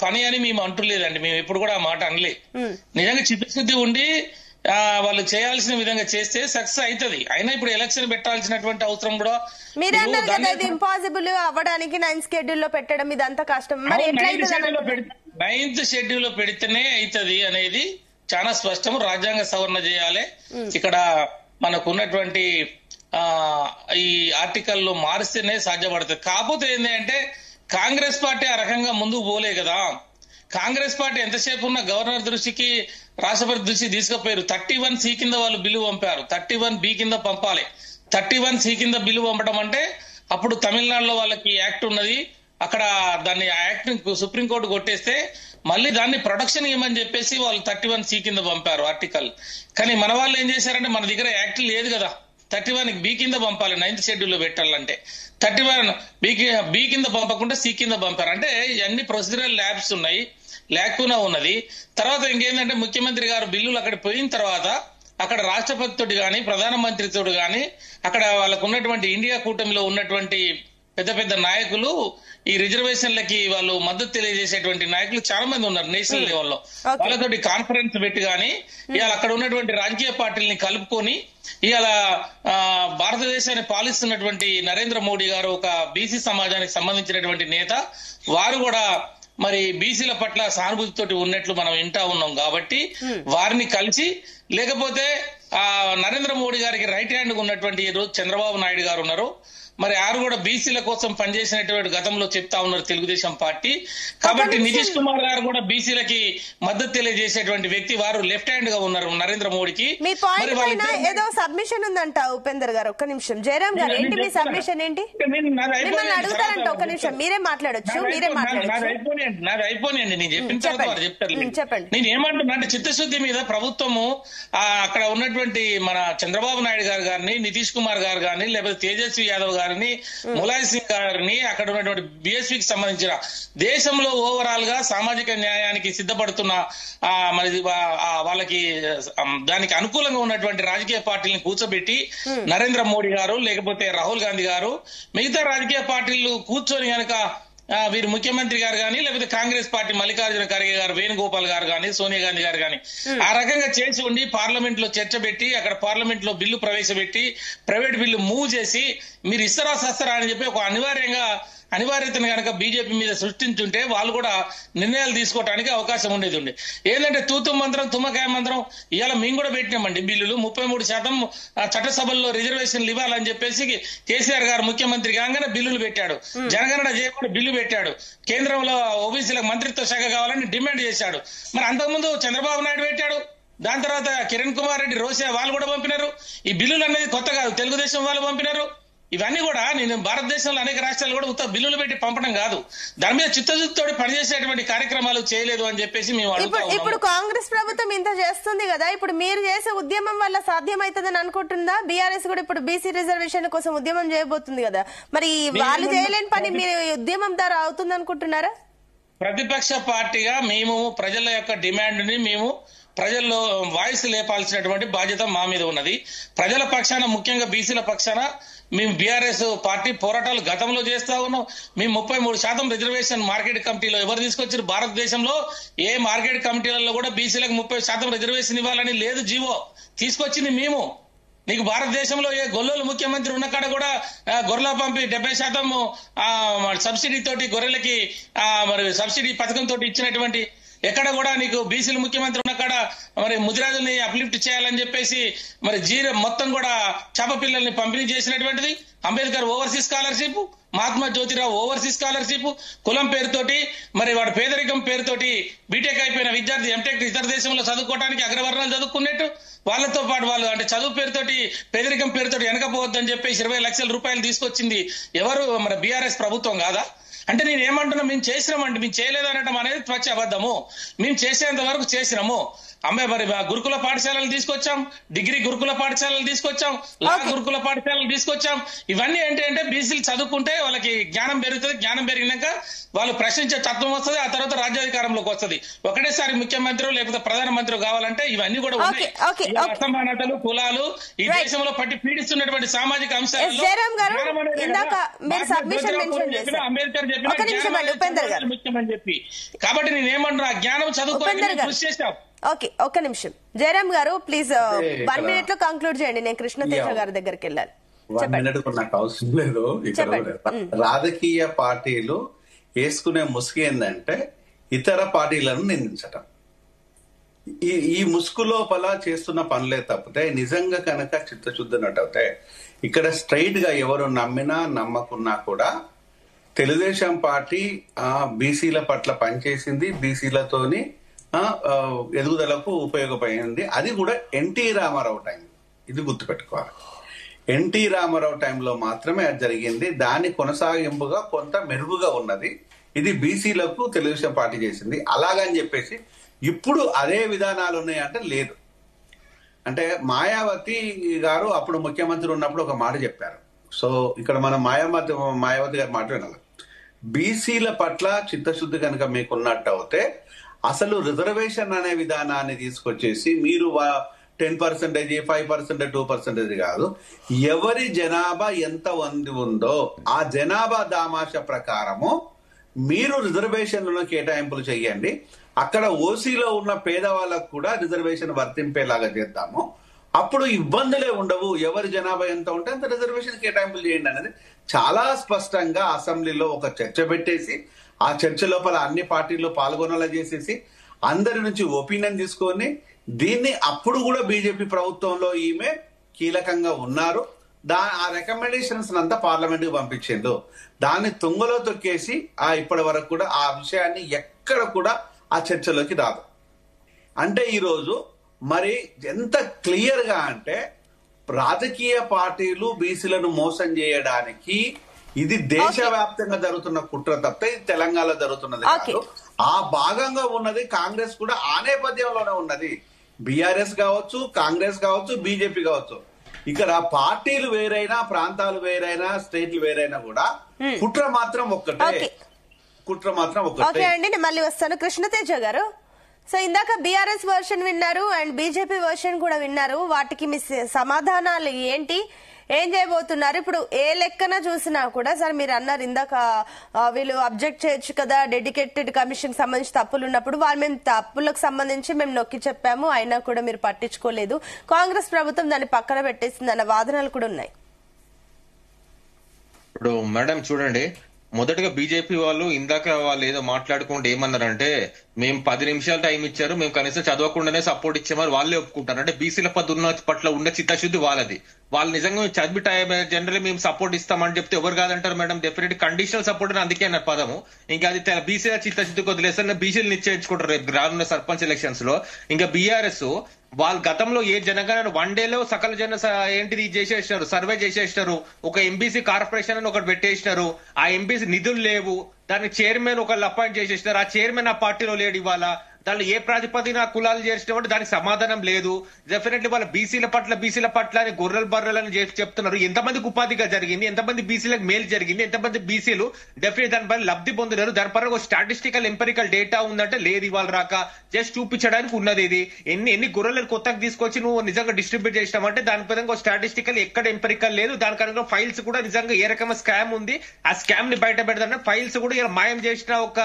పని అని మేము అంటలేదండి. మేము ఎప్పుడు కూడా ఆ మాట అనలే. నిజంగా చిత్తశుద్ధి ఉండి వాళ్ళు చేయాల్సిన విధంగా చేస్తే సక్సెస్ అవుతుంది. అయినా ఇప్పుడు ఎలక్షన్ పెట్టాల్సినటువంటి అవసరం కూడా మీరే అన్నారు కదా, ఇది ఇంపాసిబుల్ అవ్వడానికి 9th షెడ్యూల్ లో పెట్టడం ఇదంతా కష్టం. మరి 9th షెడ్యూల్ లో పెడితేనే అవుతుంది అనేది చాలా స్పష్టం. రాజ్యాంగ సవరణ చేయాలి. ఇక్కడ మనకున్నటువంటి ఈ ఆర్టికల్లో మారిస్తేనే సాధ్యపడుతుంది. కాకపోతే ఏంటంటే కాంగ్రెస్ పార్టీ ఆ రకంగా ముందుకు పోలే కదా. కాంగ్రెస్ పార్టీ ఎంతసేపు ఉన్న గవర్నర్ దృష్టికి రాష్ట్రపతి దృష్టికి తీసుకుపోయారు. 31C కింద వాళ్ళు బిల్లు పంపారు. 31B కింద పంపాలి. 31C కింద బిల్లు పంపడం అంటే అప్పుడు తమిళనాడులో వాళ్ళకి యాక్ట్ ఉన్నది. అక్కడ దాన్ని యాక్ట్ సుప్రీంకోర్టు కొట్టేస్తే మళ్ళీ దాన్ని ప్రొటెక్షన్ ఇవ్వమని చెప్పేసి వాళ్ళు 31C కింద పంపారు ఆర్టికల్. కానీ మన వాళ్ళు ఏం చేశారంటే మన దగ్గర యాక్ట్ లేదు కదా, 31B కింద పంపాలి 9th షెడ్యూల్ లో పెట్టాలంటే. 31B కింద పంపకుండా C కింద పంపారు. అంటే ఇవన్నీ ప్రొసీజరల్ ల్యాబ్స్ ఉన్నాయి, లేకున్నా ఉన్నది. తర్వాత ఇంకేంటంటే ముఖ్యమంత్రి గారు బిల్లులు అక్కడ పోయిన తర్వాత అక్కడ రాష్ట్రపతితోటి గాని ప్రధానమంత్రితో గాని అక్కడ వాళ్ళకు ఉన్నటువంటి ఇండియా కూటమిలో ఉన్నటువంటి పెద్ద పెద్ద నాయకులు ఈ రిజర్వేషన్లకి వాళ్ళు మద్దతు తెలియజేసేటువంటి నాయకులు చాలా మంది ఉన్నారు నేషనల్ లెవెల్లో. వాళ్ళతోటి కాన్ఫరెన్స్ పెట్టి కానీ ఇవాళ అక్కడ ఉన్నటువంటి రాజకీయ పార్టీలని కలుపుకొని ఇవాళ భారతదేశాన్ని పాలిస్తున్నటువంటి నరేంద్ర మోడీ గారు ఒక బీసీ సమాజానికి సంబంధించినటువంటి నేత. వారు కూడా మరి బీసీల పట్ల సానుభూతితోటి ఉన్నట్లు మనం వింటా ఉన్నాం. కాబట్టి వారిని కలిసి, లేకపోతే నరేంద్ర మోడీ గారికి రైట్ హ్యాండ్ ఉన్నటువంటి ఈ రోజు చంద్రబాబు నాయుడు గారు ఉన్నారు, మరి ఆరు కూడా బీసీల కోసం పనిచేసినటువంటి గతంలో చెప్తా ఉన్నారు తెలుగుదేశం పార్టీ. కాబట్టి నితీష్ కుమార్ గారు కూడా బీసీలకి మద్దతు తెలియజేసేటువంటి వ్యక్తి. వారు లెఫ్ట్ హ్యాండ్ గా ఉన్నారు నరేంద్ర మోడీకి. మీ పాయింట్ పైన ఏదో సబ్మిషన్ ఉందంట ఉపేందర్ గారు. ఒక్క నిమిషం జయరామ్ గారు, ఏంటి మీ సబ్మిషన్ ఏంటి? మిమ్మల్ని అడుగుతారంట, ఒక్క నిమిషం మీరే మాట్లాడొచ్చు, మీరే మాట్లాడొచ్చు. నాది అయిపోయినండి, నేను చెప్పిన తర్వాత వారు చెప్తారు. చెప్పండి. నేను ఏమంటున్నా అంటే చిత్తశుద్ధి మీద ప్రభుత్వము అక్కడ ఉన్నటువంటి మన చంద్రబాబు నాయుడు గారు గారిని, నితీష్ కుమార్ గారు గారిని, లేకపోతే తేజస్వి యాదవ్ గారిని, ములాయం సింగ్ గారిని, అక్కడ ఉన్నటువంటి బిఎస్పీకి సంబంధించిన దేశంలో ఓవరాల్ గా సామాజిక న్యాయానికి సిద్ధపడుతున్న మరి వాళ్ళకి దానికి అనుకూలంగా ఉన్నటువంటి రాజకీయ పార్టీలను కూర్చోబెట్టి నరేంద్ర మోడీ గారు, లేకపోతే రాహుల్ గాంధీ గారు, మిగతా రాజకీయ పార్టీలు కూర్చొని కనుక వీరు ముఖ్యమంత్రి గారు కానీ, లేకపోతే కాంగ్రెస్ పార్టీ మల్లికార్జున ఖర్గే గారు, వేణుగోపాల్ గారు కానీ, సోనియా గాంధీ గారు కానీ ఆ రకంగా చేసి ఉండి పార్లమెంట్ లో చర్చ పెట్టి, అక్కడ పార్లమెంట్ లో బిల్లు ప్రవేశపెట్టి, ప్రైవేట్ బిల్లు మూవ్ చేసి మీరు ఇస్తారా సస్తారా అని చెప్పి ఒక అనివార్యతను కనుక బీజేపీ మీద సృష్టించుంటే వాళ్ళు కూడా నిర్ణయాలు తీసుకోవడానికి అవకాశం ఉండేది ఉండే. ఏంటంటే తూతు మంత్రం తుమ్మకాయ మంత్రం ఇవాళ మేము కూడా పెట్టినామండి బిల్లులు. 33% చట్టసభల్లో రిజర్వేషన్లు ఇవ్వాలని చెప్పేసి కేసీఆర్ గారు ముఖ్యమంత్రి కాగానే బిల్లులు పెట్టాడు. జనగణన చేయకుండా బిల్లు పెట్టాడు. కేంద్రంలో ఓబీసీలకు మంత్రిత్వ శాఖ కావాలని డిమాండ్ చేశాడు. మరి అంతకుముందు చంద్రబాబు నాయుడు పెట్టాడు. దాని తర్వాత కిరణ్ కుమార్ రెడ్డి, రోసియా వాళ్ళు కూడా పంపినారు. ఈ బిల్లులు అనేది కొత్త కాదు, తెలుగుదేశం వాళ్ళు పంపినారు. ఇవన్నీ కూడా నేను భారతదేశంలో అనేక రాష్ట్రాలు కూడా ఉత్తర బిల్లులు పెట్టి పంపడం కాదు, దాని మీద చిత్తశుద్ధితో పనిచేసేటువంటి కార్యక్రమాలు చేయలేదు అని చెప్పేసి మేము అడుగుతాం. ఇప్పుడు కాంగ్రెస్ ప్రభుత్వం ఇంత చేస్తుంది కదా, ఇప్పుడు మీరు చేసే ఉద్యమం వల్ల సాధ్యమవుతుందని అనుకుంటుందా? బీఆర్ఎస్ కూడా ఇప్పుడు బీసీ రిజర్వేషన్ కోసం ఉద్యమం చేయబోతుంది కదా, మరి వాళ్ళు చేయలేని పని మీరు ఉద్యమం ద్వారా అవుతుంది అనుకుంటున్నారా? ప్రతిపక్ష పార్టీగా మేము ప్రజల యొక్క డిమాండ్ ని మేము ప్రజల్లో వాయిస్ లేపాల్సినటువంటి బాధ్యత మా మీద ఉన్నది. ప్రజల పక్షాన, ముఖ్యంగా బీసీల పక్షాన మేము బీఆర్ఎస్ పార్టీ పోరాటాలు గతంలో చేస్తా ఉన్నాం. మేము 33% రిజర్వేషన్ మార్కెట్ కమిటీలో ఎవరు తీసుకొచ్చారు? భారతదేశంలో ఏ మార్కెట్ కమిటీలలో కూడా బీసీలకు 30% రిజర్వేషన్ ఇవ్వాలని లేదు, జీవో తీసుకొచ్చింది మేము. నీకు భారతదేశంలో ఏ గొల్లోలు ముఖ్యమంత్రి ఉన్న కాడ కూడా గొర్రెల పంపి 70% సబ్సిడీ తోటి గొర్రెలకి మరి సబ్సిడీ పథకంతో ఇచ్చినటువంటి ఎక్కడ కూడా నీకు బీసీలు ముఖ్యమంత్రి ఉన్న కాడ మరి ముదిరాజుల్ని అప్లిఫ్ట్ చేయాలని చెప్పేసి మరి జీరో మొత్తం కూడా చేప పిల్లల్ని పంపిణీ చేసినటువంటిది. Ambedkar overseas scholarship, Mahatma Jyotirao overseas scholarship, కులం పేరుతోటి మరి వాడు పేదరికం పేరుతోటి బీటెక్ అయిపోయిన విద్యార్థి ఎంటెక్ ఇతర దేశంలో చదువుకోవడానికి అగ్రవర్ణాలు చదువుకున్నట్టు వాళ్ళతో పాటు వాళ్ళు అంటే చదువు పేరుతోటి పేదరికం పేరుతోటి వెనకపోవద్దని చెప్పేసి 20 లక్షల రూపాయలు తీసుకొచ్చింది ఎవరు? మన బీఆర్ఎస్ ప్రభుత్వం కాదా? అంటే నేను ఏమంటున్నా, మేము చేసినామంటే మేము చేయలేదు అనడం అనేది పచ్చి అబద్ధము. మేము చేసేంత వరకు చేసినాము. మరి గురుకుల పాఠశాలలు తీసుకొచ్చాం, డిగ్రీ గురుకుల పాఠశాలలు తీసుకొచ్చాం, లా గురుకుల పాఠశాలలు తీసుకొచ్చాం. ఇవన్నీ ఏంటంటే బీసీలు చదువుకుంటే వాళ్ళకి జ్ఞానం పెరుగుతుంది. జ్ఞానం పెరిగినాక వాళ్ళు ప్రశ్నించే తత్వం వస్తుంది. ఆ తర్వాత రాజ్యాధికారంలోకి వస్తుంది. ఒకటేసారి ముఖ్యమంత్రి లేకపోతే ప్రధానమంత్రి కావాలంటే ఇవన్నీ కూడా ఉన్నాయి. అసమానతలు, కులాలు ఈ దేశంలో పట్టి పీడిస్తున్నటువంటి సామాజిక అంశాలు అంబేద్కర్ చెప్పిన ముఖ్యమని చెప్పి. కాబట్టి నేనేమంటున్నా, జ్ఞానం చదువుకోవడానికి కృషి చేశాం. ఓకే, ఒక్క నిమిషం జయరామ్ గారు ప్లీజ్ 1 minute లో కంక్లూడ్ చేయండి. నేను కృష్ణతేజ గారి దగ్గరికి వెళ్ళాలి. 1 minute నాకు అవసరం లేదు. రాజకీయ పార్టీలు వేసుకునే ముసుగు ఏంటంటే ఇతర పార్టీలను నిందించటం. ఈ ముసుగు లోపల చేస్తున్న పనులే తప్పితే నిజంగా కనుక చిత్తశుద్ధినట్టయితే ఇక్కడ స్ట్రైట్ గా ఎవరు నమ్మినా నమ్మకున్నా కూడా తెలుగుదేశం పార్టీ బీసీల పట్ల పనిచేసింది, బీసీలతోని ఎదుగుదలకు ఉపయోగపడింది. అది కూడా ఎన్టీ రామారావు టైం, ఇది గుర్తుపెట్టుకోవాలి. ఎన్టీ రామారావు టైంలో మాత్రమే అది జరిగింది. దాని కొనసాగింపుగా కొంత మెరుగుగా ఉన్నది. ఇది బీసీలకు తెలుగుదేశం పార్టీ చేసింది. అలాగని చెప్పేసి ఇప్పుడు అదే విధానాలు ఉన్నాయంటే లేదు. అంటే మాయావతి గారు అప్పుడు ముఖ్యమంత్రి ఉన్నప్పుడు ఒక మాట చెప్పారు. సో ఇక్కడ మనం మాయావతి గారి మాట వినాలి. బీసీల పట్ల చిత్తశుద్ధి కనుక మీకున్నట్టు అయితే అసలు రిజర్వేషన్ అనే విధానాన్ని తీసుకొచ్చేసి మీరు 10%, 5%, 2% కాదు. ఎవరి జనాభా ఎంత మంది ఉందో ఆ జనాభా దామాష ప్రకారము మీరు రిజర్వేషన్లను కేటాయింపులు చేయండి. అక్కడ ఓసీలో ఉన్న పేదవాళ్ళకు కూడా రిజర్వేషన్ వర్తింపేలాగా చేద్దాము. అప్పుడు ఇబ్బందులే ఉండవు. ఎవరి జనాభా ఎంత ఉంటే అంత రిజర్వేషన్ కేటాయింపులు చేయండి అనేది చాలా స్పష్టంగా అసెంబ్లీలో ఒక చర్చ పెట్టేసి, ఆ చర్చ లోపల అన్ని పార్టీలు పాల్గొనేలా చేసేసి అందరి నుంచి ఒపీనియన్ తీసుకొని దీన్ని అప్పుడు కూడా బీజేపీ ప్రభుత్వంలో ఈమె కీలకంగా ఉన్నారు. ఆ రికమెండేషన్స్ అంతా పార్లమెంట్ కి పంపించిండు. దాన్ని తుంగలో తొక్కేసి ఇప్పటి వరకు కూడా ఆ విషయాన్ని ఎక్కడ కూడా ఆ చర్చలోకి రాదు. అంటే ఈరోజు మరి ఎంత క్లియర్ గా అంటే రాజకీయ పార్టీలు బీసీలను మోసం చేయడానికి ఇది దేశవ్యాప్తంగా జరుగుతున్న కుట్ర తప్ప ఇది తెలంగాణలో జరుగుతున్నది కాదు. ఆ భాగంగా ఉన్నది కాంగ్రెస్ కూడా ఆ నేపథ్యంలోనే ఉన్నది. బీఆర్ఎస్ కావచ్చు, కాంగ్రెస్ కావచ్చు, బీజేపీ కావచ్చు. ఇక్కడ పార్టీలు వేరైనా, ప్రాంతాలు వేరైనా, స్టేట్లు వేరైనా కూడా కుట్ర మాత్రం ఒక్కటే. ఓకే అండి, నేను మళ్ళీ వస్తాను. కృష్ణతేజ గారు, సో ఇందాక బీఆర్ఎస్ వర్షన్ విన్నారు అండ్ బీజేపీ వర్షన్ కూడా విన్నారు. వాటికి మీ సమాధానాలు ఏంటి, ఏం చేయబోతున్నారు? ఇప్పుడు ఏ లెక్కన చూసినా కూడా సార్ మీరు అన్నారు ఇందాక వీళ్ళు అబ్జెక్ట్ చేయొచ్చు కదా, డెడికేటెడ్ కమిషన్ సంబంధించి తప్పులు ఉన్నప్పుడు మేము తప్పులకు సంబంధించి మేము నొక్కి చెప్పాము, అయినా కూడా మీరు పట్టించుకోలేదు, కాంగ్రెస్ ప్రభుత్వం దాన్ని పక్కన పెట్టేసింది అన్న వాదనలు కూడా ఉన్నాయి. ఇప్పుడు మేడం చూడండి, మొదటగా బీజేపీ వాళ్ళు ఇందాక వాళ్ళు ఏదో మాట్లాడుకుంటే ఏమన్నారంటే మేము 10 నిమిషాలు టైం ఇచ్చారు, మేము కనీసం చదవకుండానే సపోర్ట్ ఇచ్చామని వాళ్ళే ఒప్పుకుంటారు. అంటే బీసీల పట్ల ఉన్న చిత్తశుద్ధి వాళ్ళది. వాళ్ళు నిజంగా చదివి జనరల్ మేము సపోర్ట్ ఇస్తామని చెప్తే ఎవరు కాదంటారు మేడం? డెఫినెట్ కండిషనల్ సపోర్ట్ అని అందుకే అన్న పదము. ఇంకా అది బీసీల చిత్తశుద్ధికి వదిలేస్తే బీసీలు నిశ్చయించుకుంటారు రేపు రానున్న సర్పంచ్ ఎలక్షన్స్ లో. ఇంకా బీఆర్ఎస్ వాళ్ళు గతంలో ఏ జనగణన 1 డేలో సకల జన ఏంటిది చేసేసినారు, సర్వే చేసేసినారు. ఒక ఎంబీసీ కార్పొరేషన్ అని ఒకటి పెట్టేసినారు. ఆ ఎంబీసీ నిధులు లేవు, దానికి చైర్మన్ ఒకళ్ళు అపాయింట్ చేసేసినారు. ఆ చైర్మన్ ఆ పార్టీలో లేడు. ఇవాళ దానిలో ఏ ప్రాతిపదికన కులాలు చేసినప్పుడు దానికి సమాధానం లేదు. డెఫినెట్లీ వాళ్ళ బీసీల పట్ల అని గొర్రెలు బర్రెలను చెప్తున్నారు. ఎంతమందికి ఉపాధిగా జరిగింది, ఎంతమంది బీసీలకు మేలు జరిగింది, ఎంతమంది బీసీలు డెఫినెట్ దానిపై లబ్ధి పొందినారు, దానిపై ఒక స్టాటిస్టికల్ ఎంపెరికల్ డేటా ఉందంటే లేదు. ఇవాళ రాక జస్ట్ చూపించడానికి ఉన్నది ఇది. ఎన్ని గొర్రెలను కొత్తగా తీసుకొచ్చి నువ్వు నిజంగా డిస్ట్రిబ్యూట్ చేసినావంటే దానిపై స్టాటిస్టికల్ ఎక్కడ ఎంపెరికల్ లేదు. దానికన్నా ఫైల్స్ కూడా నిజంగా ఏ రకమైన స్కామ్ ఉంది, ఆ స్కామ్ ని బయట పెడతానే ఫైల్స్ కూడా ఇలా మాయం చేసిన ఒక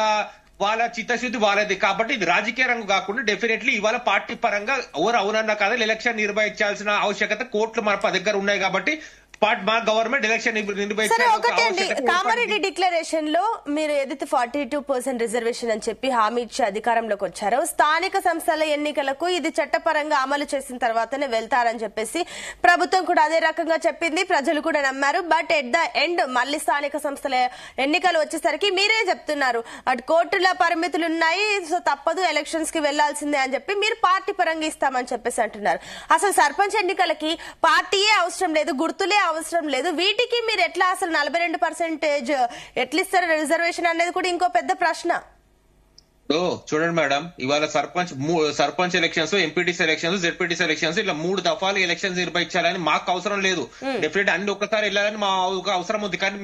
వాళ్ళ చిత్తశుద్ధి వాళ్ళది. కాబట్టి ఇది రాజకీయ రంగం కాకుండా డెఫినెట్లీ ఇవాళ పార్టీ పరంగా ఎవరు అవునన్నా కాదా ఎలక్షన్ నిర్వహించాల్సిన ఆవశ్యకత కోర్టులు మన దగ్గర ఉన్నాయి. కాబట్టి మా గవర్నమెంట్ ఎలక్షన్ ఒకటండి, కామారెడ్డి డిక్లరేషన్ లో మీరు ఏదైతే 42% రిజర్వేషన్ అని చెప్పి హామీ ఇచ్చి అధికారంలోకి వచ్చారో స్థానిక సంస్థల ఎన్నికలకు ఇది చట్టపరంగా అమలు చేసిన తర్వాతనే వెళ్తారని చెప్పేసి ప్రభుత్వం కూడా అదే రకంగా చెప్పింది, ప్రజలు కూడా నమ్మారు. బట్ ఎట్ ద ఎండ్ మళ్ళీ స్థానిక సంస్థల ఎన్నికలు వచ్చేసరికి మీరే చెప్తున్నారు అటు కోర్టుల పరిమితులు ఉన్నాయి, సో తప్పదు ఎలక్షన్స్ కి వెళ్లాల్సిందే అని చెప్పి మీరు పార్టీ పరంగా ఇస్తామని చెప్పేసి అంటున్నారు. అసలు సర్పంచ్ ఎన్నికలకి పార్టీయే అవసరం లేదు, గుర్తులే అవసరం లేదు, వీటికి మీరు ఎట్లా అసలు 42% ఎట్లా ఇస్తారు రిజర్వేషన్ అనేది కూడా ఇంకో పెద్ద ప్రశ్న. చూడండి మేడం, ఇవాళ sarpanch elections, MPTC elections, ZPTC elections ఇలా 3 దఫాలు ఎలక్షన్స్ నిర్వహించాలని మాకు అవసరం లేదు. డెఫినెట్ అన్ని ఒక్కసారి వెళ్ళాలని మా అవసరం ఉంది. కానీ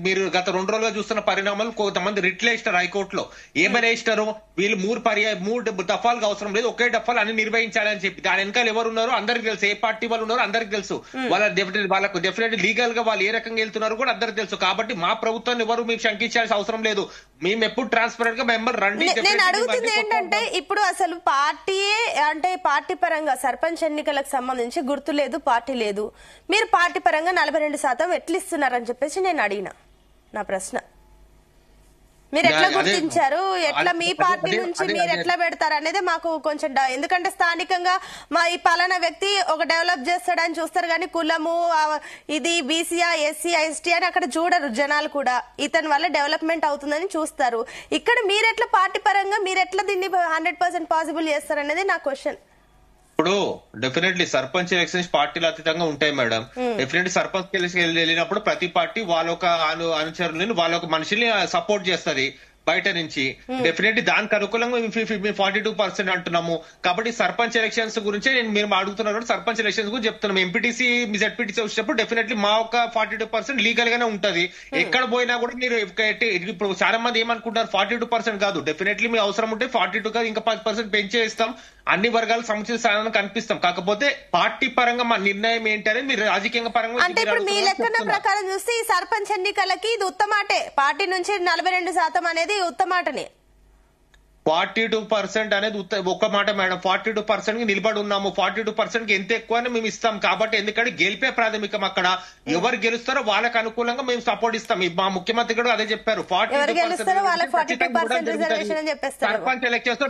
మీరు గత 2 రోజులుగా చూస్తున్న పరిణామాలు కొంతమంది రిట్లు వేస్తారు హైకోర్టులో. ఏమని వేస్తారు? వీళ్ళు 3 దఫాలుగా అవసరం లేదు, ఒకే దఫాలు అన్ని నిర్వహించాలని చెప్పి. దాని వెనకాల ఎవరు ఉన్నారో అందరికి తెలుసు, ఏ పార్టీ వాళ్ళు ఉన్నారో అందరికి తెలుసు. వాళ్ళకు డెఫినెట్ లీగల్ గా వాళ్ళు ఏ రకంగా వెళ్తున్నారో కూడా అందరికి తెలుసు. కాబట్టి మా ప్రభుత్వాన్ని ఎవరు మీకు శంకించాల్సిన అవసరం లేదు. మేము ఎప్పుడు ట్రాన్స్పరెంట్ గా మెంబర్ రండి. నేను అడుగుతుంది ఏంటంటే ఇప్పుడు అసలు పార్టీయే అంటే పార్టీ పరంగా సర్పంచ్ ఎన్నికలకు సంబంధించి గుర్తు లేదు, పార్టీ లేదు, మీరు పార్టీ పరంగా 42% ఎట్లా ఇస్తున్నారని చెప్పేసి నేను అడిగిన నా ప్రశ్న. మీరు ఎట్లా గుర్తించారు, ఎట్లా మీ పార్టీ నుంచి మీరు ఎట్లా పెడతారు అనేది మాకు కొంచెం ఎందుకంటే స్థానికంగా మా ఈ పలానా వ్యక్తి ఒక డెవలప్ చేస్తాడని చూస్తారు కానీ కులము ఇది బీసీఆ ఎస్సీ ఎస్టీ అని అక్కడ చూడరు జనాలు కూడా. ఇతని వల్ల డెవలప్మెంట్ అవుతుందని చూస్తారు. ఇక్కడ మీరెట్లా పార్టీ పరంగా మీరెట్లా దీన్ని 100% పాసిబుల్ చేస్తారు అనేది నా క్వశ్చన్. ఇప్పుడు డెఫినెట్లీ సర్పంచ్ ఎలక్షన్స్ పార్టీలు అతీతంగా ఉంటాయి మేడం. డెఫినెట్లీ సర్పంచ్ వెళ్ళినప్పుడు ప్రతి పార్టీ వాళ్ళొక అనుచరులను వాళ్ళొక మనిషిని సపోర్ట్ చేస్తుంది. బయట నుంచి డెఫినెట్లీ దానికి అనుకూలంగా 42% అంటున్నాము. కాబట్టి సర్పంచ్ ఎలక్షన్స్ గురించి మీరు అడుగుతున్నారు, సర్పంచ్ ఎలక్షన్స్ గురించి చెప్తున్నాం. ఎంపీటీసీ జెడ్పీటీసీ వచ్చినప్పుడు డెఫినెట్లీ మా ఒక 42% లీగల్ గానే ఉంటది. ఎక్కడ పోయినా కూడా మీరు ఇప్పుడు చాలా మంది ఏమనుకుంటారు 42% కాదు, డెఫినెట్లీ మీ అవసరం ఉంటే 42 కాదు ఇంకా 10% పెంచే ఇస్తాం, అన్ని వర్గాల సముచిత స్థానాన్ని కనిపిస్తాం. కాకపోతే పార్టీ పరంగా మా నిర్ణయం ఏంటి అనేది మీరు రాజకీయంగా పరంగా అంటే ఇప్పుడు మీ లెక్కన ప్రకారం చూస్తే ఈ సర్పంచ్ ఎన్నికలకి ఇది ఉత్తమాటే, పార్టీ నుంచి 42% అనేది ఉత్తమాటనే. 42% అనేది ఒక్క మాట మేడం, 42% కి నిలబడి ఉన్నాము. 42% కి ఎంత ఎక్కువ మేము ఇస్తాం. కాబట్టి ఎందుకంటే గెలిపే ప్రాథమికం. అక్కడ ఎవరు గెలుస్తారో వాళ్ళకి అనుకూలంగా మేము సపోర్ట్ ఇస్తాం. మా ముఖ్యమంత్రి కూడా అదే చెప్పారు, 42% సర్పంచ్ ఎలక్షన్స్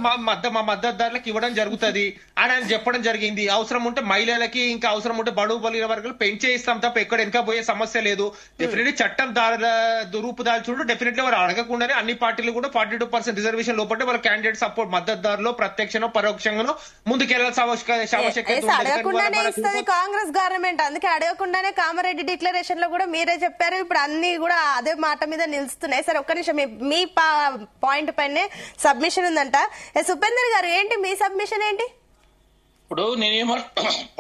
మా మద్దతుదారులకు ఇవ్వడం జరుగుతుంది అని ఆయన చెప్పడం జరిగింది. అవసరం ఉంటే మహిళలకి ఇంకా అవసరం ఉంటే బడుగు బలిన వర్గాలు పెంచే ఇస్తాం తప్ప ఎక్కడ వెనక పోయే సమస్య లేదు. డెఫినెట్లీ చట్టం రూపుదాల్చుడు డెఫినెట్లీ వారు అడగకుండానే అన్ని పార్టీలు కూడా 42% రిజర్వేషన్ లోపల వాళ్ళ క్యాండిడేట్ సపోర్ట్ మద్దతుదారులు ప్రత్యక్షనో పరోక్షంగానో ముందుకెళ్లాల్సిన ఆవశ్యకత అడగకుండానే ఇస్తుంది కాంగ్రెస్ గవర్నమెంట్. అందుకే అడగకుండానే కామారెడ్డి డిక్లరేషన్ లో కూడా మీరే చెప్పారు. ఇప్పుడు అన్ని కూడా అదే మాట మీద నిలుస్తున్నాయి. సరే ఒక్క నిమిషం, మీ పాయింట్ పైనే సబ్మిషన్ ఉందంట. ఉపేందర్ గారు ఏంటి మీ సబ్మిషన్ ఏంటి? ఇప్పుడు నేనేమో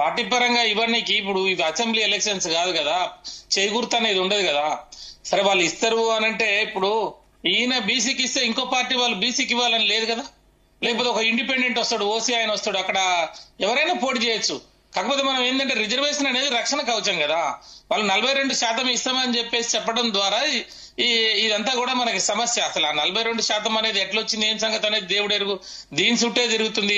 పార్టీ పరంగా ఇవన్నీకి ఇప్పుడు ఇది అసెంబ్లీ ఎలక్షన్స్ కాదు కదా, చేకూర్త అనేది ఉండదు కదా. సరే వాళ్ళు ఇస్తారు అనంటే ఇప్పుడు ఈయన బీసీకి ఇస్తే ఇంకో పార్టీ వాళ్ళు బీసీకి ఇవ్వాలని లేదు కదా. లేకపోతే ఒక ఇండిపెండెంట్ వస్తాడు, ఓసీ ఆయన వస్తాడు, అక్కడ ఎవరైనా పోటీ చేయొచ్చు. కాకపోతే మనం ఏంటంటే రిజర్వేషన్ అనేది రక్షణ కవచం కదా. వాళ్ళు 42% ఇస్తామని చెప్పేసి చెప్పడం ద్వారా ఇదంతా కూడా మనకి సమస్య. అసలు ఆ 42% అనేది ఎట్లొచ్చింది ఏం సంగతి అనేది దేవుడు ఎరుగు. దీని చుట్టే తిరుగుతుంది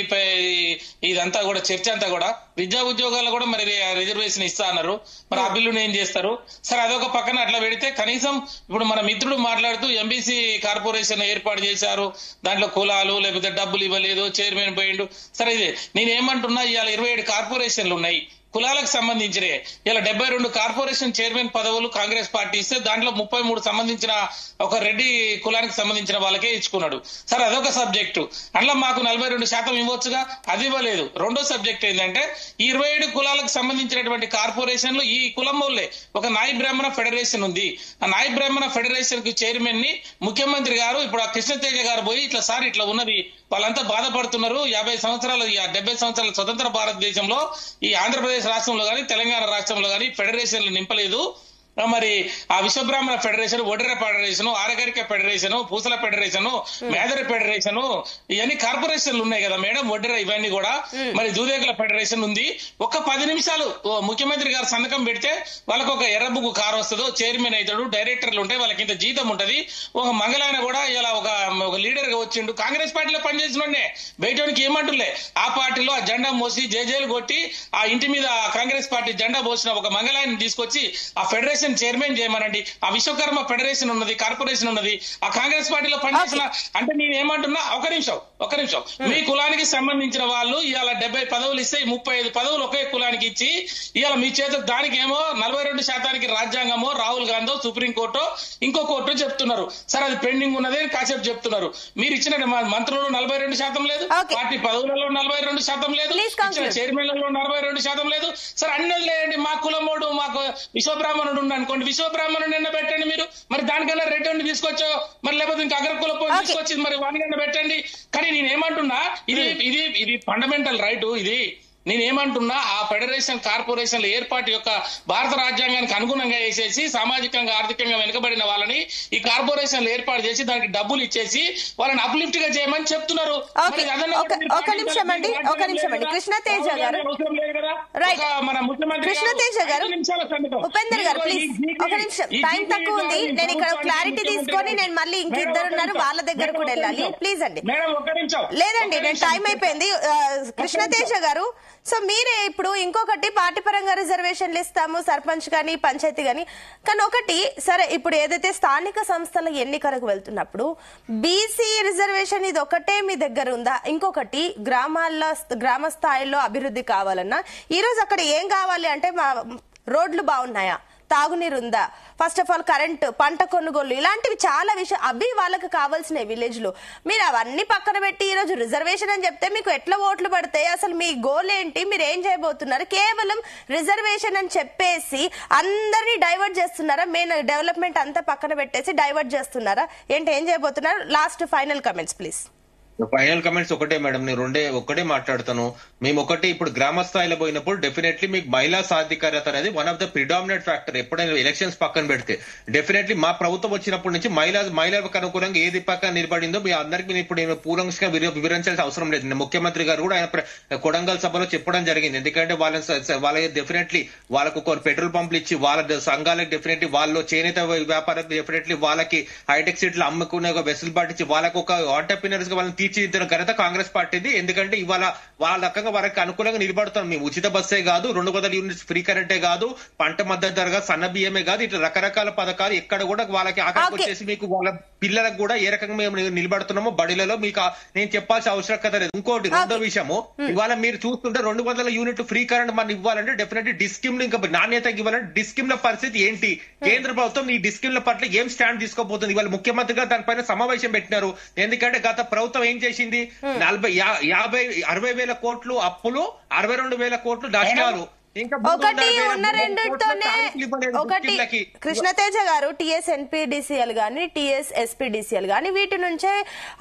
ఇదంతా కూడా, చర్చ అంతా కూడా. విద్యా ఉద్యోగాలు కూడా మరి రిజర్వేషన్ ఇస్తా అన్నారు, మరి ఆ బిల్లును ఏం చేస్తారు? సరే అదొక పక్కన అట్లా పెడితే కనీసం ఇప్పుడు మన మిత్రుడు మాట్లాడుతూ ఎంబీసీ కార్పొరేషన్ ఏర్పాటు చేశారు, దాంట్లో కులాలు లేకపోతే డబ్బులు ఇవ్వలేదు, చైర్మన్ పోయిండు. సరే ఇది నేనేమంటున్నా, ఇవాళ 27 కార్పొరేషన్లు ఉన్నాయి కులాలకు సంబంధించినవి. ఇలా 72 కార్పొరేషన్ చైర్మన్ పదవులు కాంగ్రెస్ పార్టీ ఇస్తే దాంట్లో 33 సంబంధించిన ఒక రెడ్డి కులానికి సంబంధించిన వాళ్ళకే ఇచ్చుకున్నాడు. సరే అదొక సబ్జెక్టు. అందులో మాకు 42% ఇవ్వచ్చుగా, అది ఇవ్వలేదు. రెండో సబ్జెక్ట్ ఏంటంటే 27 కులాలకు సంబంధించినటువంటి కార్పొరేషన్లు ఈ కులం వల్లే ఒక నాయ బ్రాహ్మణ ఫెడరేషన్ ఉంది. ఆ నాయ బ్రాహ్మణ ఫెడరేషన్ కి చైర్మన్ ని ముఖ్యమంత్రి గారు ఇప్పుడు ఆ కృష్ణతేజ గారు పోయి ఇట్లా సార్ ఇట్లా ఉన్నది, వాళ్ళంతా బాధపడుతున్నారు, 50 సంవత్సరాలు 70 సంవత్సరాల స్వతంత్ర భారతదేశంలో ఈ ఆంధ్రప్రదేశ్ రాష్ట్రంలో గానీ తెలంగాణ రాష్ట్రంలో గానీ ఫెడరేషన్లు నింపలేదు. మరి ఆ విశ్వబ్రాహ్మణ ఫెడరేషన్, ఒడెర ఫెడరేషన్, ఆరగరిక ఫెడరేషన్, పూసల ఫెడరేషన్, మేదర ఫెడరేషన్, ఇవన్నీ కార్పొరేషన్లు ఉన్నాయి కదా మేడం, ఒడెర ఇవన్నీ కూడా. మరి దూదేకుల ఫెడరేషన్ ఉంది. ఒక 10 నిమిషాలు ముఖ్యమంత్రి గారు సంతకం పెడితే వాళ్ళకు ఒక ఎర్రబుగ్గు కారు వస్తుందో, చైర్మన్ అవుతాడు, డైరెక్టర్లు ఉంటాయి, వాళ్ళకి ఇంత జీతం ఉంటది. ఒక మంగళాయన కూడా ఇలా ఒక లీడర్ గా వచ్చిండు, కాంగ్రెస్ పార్టీలో పనిచేసినోడే, బయటోనికి ఏమంటులే ఆ పార్టీలో ఆ జెండా మోసి జేజేలు కొట్టి ఆ ఇంటి మీద కాంగ్రెస్ పార్టీ జెండా పోసిన ఒక మంగళాయన తీసుకొచ్చి ఆ ఫెడరేషన్ చైర్మన్ చేయమనండి. ఆ విశ్వకర్మ ఫెడరేషన్ ఉన్నది, కార్పొరేషన్ ఉన్నది, ఆ కాంగ్రెస్ పార్టీలో పనిచేసిన. అంటే నేను ఏమంటున్నా, ఒక నిమిషం మీ కులానికి సంబంధించిన వాళ్ళు ఇవాళ 70 పదవులు ఇస్తే 35 పదవులు ఒకే కులానికి ఇచ్చి ఇవాళ మీ చేత దానికేమో 42% రాజ్యాంగమో రాహుల్ గాంధీ సుప్రీంకోర్టు ఇంకో కోర్టు చెప్తున్నారు. సరే అది పెండింగ్ ఉన్నది కాసేపు చెప్తున్నారు. మీరు ఇచ్చిన మంత్రులు 42% లేదు, పార్టీ పదవులలో 42% లేదు, ఇచ్చిన చైర్మన్లలో 42% లేదు. సరే అన్నీ లేదండి, మా కులమోడు మాకు విశ్వబ్రాహ్మణుడు అనుకోండి, విశ్వబ్రాహ్మణుడు నిన్న పెట్టండి మీరు. మరి దానికన్నా రెడ్డి తీసుకొచ్చో, మరి లేకపోతే ఇంకా అగ్రకుల తీసుకొచ్చి మరి వానికన్నా పెట్టండి. కానీ నేనేమంటున్నా, ఇది ఫండమెంటల్ రైట్. ఇది నేనేమంటున్నా, ఆ ఫెడరేషన్ కార్పొరేషన్ల ఏర్పాటు యొక్క భారత రాజ్యాంగానికి అనుగుణంగా వేసేసి సామాజికంగా ఆర్థికంగా వెనుకబడిన వాళ్ళని ఈ కార్పొరేషన్లు ఏర్పాటు చేసి దానికి డబ్బులు ఇచ్చేసి వాళ్ళని అప్లిఫ్ట్ గా చేయమని చెప్తున్నారు. ఒక నిమిషం అండి కృష్ణతేజ గారు, మన ముఖ్యమంత్రి కృష్ణతేజ గారు, ఉపేందర్ గారు ప్లీజ్ ఒక నిమిషం, టైం తక్కువ ఉంది. నేను ఇక్కడ క్లారిటీ తీసుకొని నేను మళ్ళీ ఇంకిద్దరున్నారు వాళ్ళ దగ్గర కూడా వెళ్ళాలి. ప్లీజ్ అండి. లేదండి నేను టైం అయిపోయింది. కృష్ణతేజ గారు, సో మీరే ఇప్పుడు ఇంకొకటి పార్టీ పరంగా రిజర్వేషన్లు ఇస్తాము సర్పంచ్ గాని పంచాయతీ గాని, కానీ ఒకటి సరే ఇప్పుడు ఏదైతే స్థానిక సంస్థల ఎన్నికలకు వెళ్తున్నప్పుడు బీసీ రిజర్వేషన్ ఇది ఒకటే మీ దగ్గర ఉందా? ఇంకొకటి గ్రామ స్థాయిలో అభివృద్ధి కావాలన్నా ఈ రోజు అక్కడ ఏం కావాలి అంటే రోడ్లు బాగున్నాయా, తాగునీరు ఉందా, ఫస్ట్ ఆఫ్ ఆల్ కరెంట్, పంట కొనుగోలు, ఇలాంటివి చాలా విషయం అవి వాళ్ళకి కావాల్సిన విలేజ్ లో. మీరు అవన్నీ పక్కన పెట్టి ఈ రోజు రిజర్వేషన్ అని చెప్తే మీకు ఎట్లా ఓట్లు పడతాయి? అసలు మీ గోల్ ఏంటి? మీరు ఏం చేయబోతున్నారు? కేవలం రిజర్వేషన్ అని చెప్పేసి అందరినీ డైవర్ట్ చేస్తున్నారా? మెయిన్ డెవలప్మెంట్ అంతా పక్కన పెట్టేసి డైవర్ట్ చేస్తున్నారా ఏంటి? ఏం చేయబోతున్నారు? Last final comments please. Final comments ఒకటే మేడం, నేను ఒకటే మాట్లాడతాను. మేము ఒకటి ఇప్పుడు గ్రామ స్థాయిలో పోయినప్పుడు డెఫినెట్లీ మీకు మహిళా సాధికారత అనేది one of the predominant factor. ఎప్పుడైనా ఎలక్షన్స్ పక్కన పెడితే డెఫినెట్లీ మా ప్రభుత్వం వచ్చినప్పటి నుంచి మహిళలకు అనుకూలంగా ఏది పక్కన నిలబడిందో మీ అందరికీ ఇప్పుడు నేను పూర్వంగా వివరించాల్సిన అవసరం లేదు. ముఖ్యమంత్రి గారు కూడా ఆయన కొడంగల్ సభలో చెప్పడం జరిగింది. ఎందుకంటే వాళ్ళకి డెఫినెట్లీ వాళ్ళకు కొన్ని పెట్రోల్ పంపులు ఇచ్చి వాళ్ళ సంఘాలకు డెఫినెట్లీ వాళ్ళు చేనేత వ్యాపారం డెఫినెట్లీ వాళ్ళకి హైటెక్ సిటీలు అమ్ముకునే ఒక వెసులుబాటు ఇచ్చి వాళ్ళకు ఒక ఆంటర్‌ప్రెన్యూర్స్ గా వాళ్ళని తీర్చిదిద్దిన ఘనత కాంగ్రెస్ పార్టీది. ఎందుకంటే ఇవాళ వాళ్ళ రకంగా వాళ్ళకి అనుకూలంగా నిలబడుతున్నాం. మేము ఉచిత బస్సే కాదు, 200 యూనిట్స్ ఫ్రీ కరెంటే కాదు, పంట మద్దతు ధరగా సన్న బియ్యమే కాదు, ఇట్లా రకరకాల పథకాలు ఎక్కడ కూడా వాళ్ళకి ఆఖరికి వచ్చేసి మీకు వాళ్ళ పిల్లలకు కూడా ఏ రకంగా మేము నిలబడుతున్నామో బడిలలో మీకు నేను చెప్పాల్సిన అవసరకత లేదు. ఇంకోటి రెండో విషయము, ఇవాళ మీరు చూస్తుంటే 200 యూనిట్లు ఫ్రీ కరెంట్ మనం ఇవ్వాలంటే డెఫినెట్లీ డిస్కిమ్ ఇంకా నాణ్యతకి ఇవ్వాలంటే డిస్కిమ్ ల పరిస్థితి ఏంటి? కేంద్ర ప్రభుత్వం ఈ డిస్కిమ్ ల పట్ల ఏం స్టాండ్ తీసుకోబోతుంది? ఇవాళ ముఖ్యమంత్రి గారు దానిపైన సమావేశం పెట్టినారు. ఎందుకంటే గత ప్రభుత్వం ఏం చేసింది? 60,000 కోట్లు అప్పులు, 62,000 కోట్లు నష్టాలు. ఒకటి ఉన్న రెండుతోనే ఒకటి కృష్ణతేజ గారు టీఎస్ ఎన్పీడీసీఎల్ గాని టీఎస్ ఎస్పీడీసీఎల్ గాని వీటి నుంచే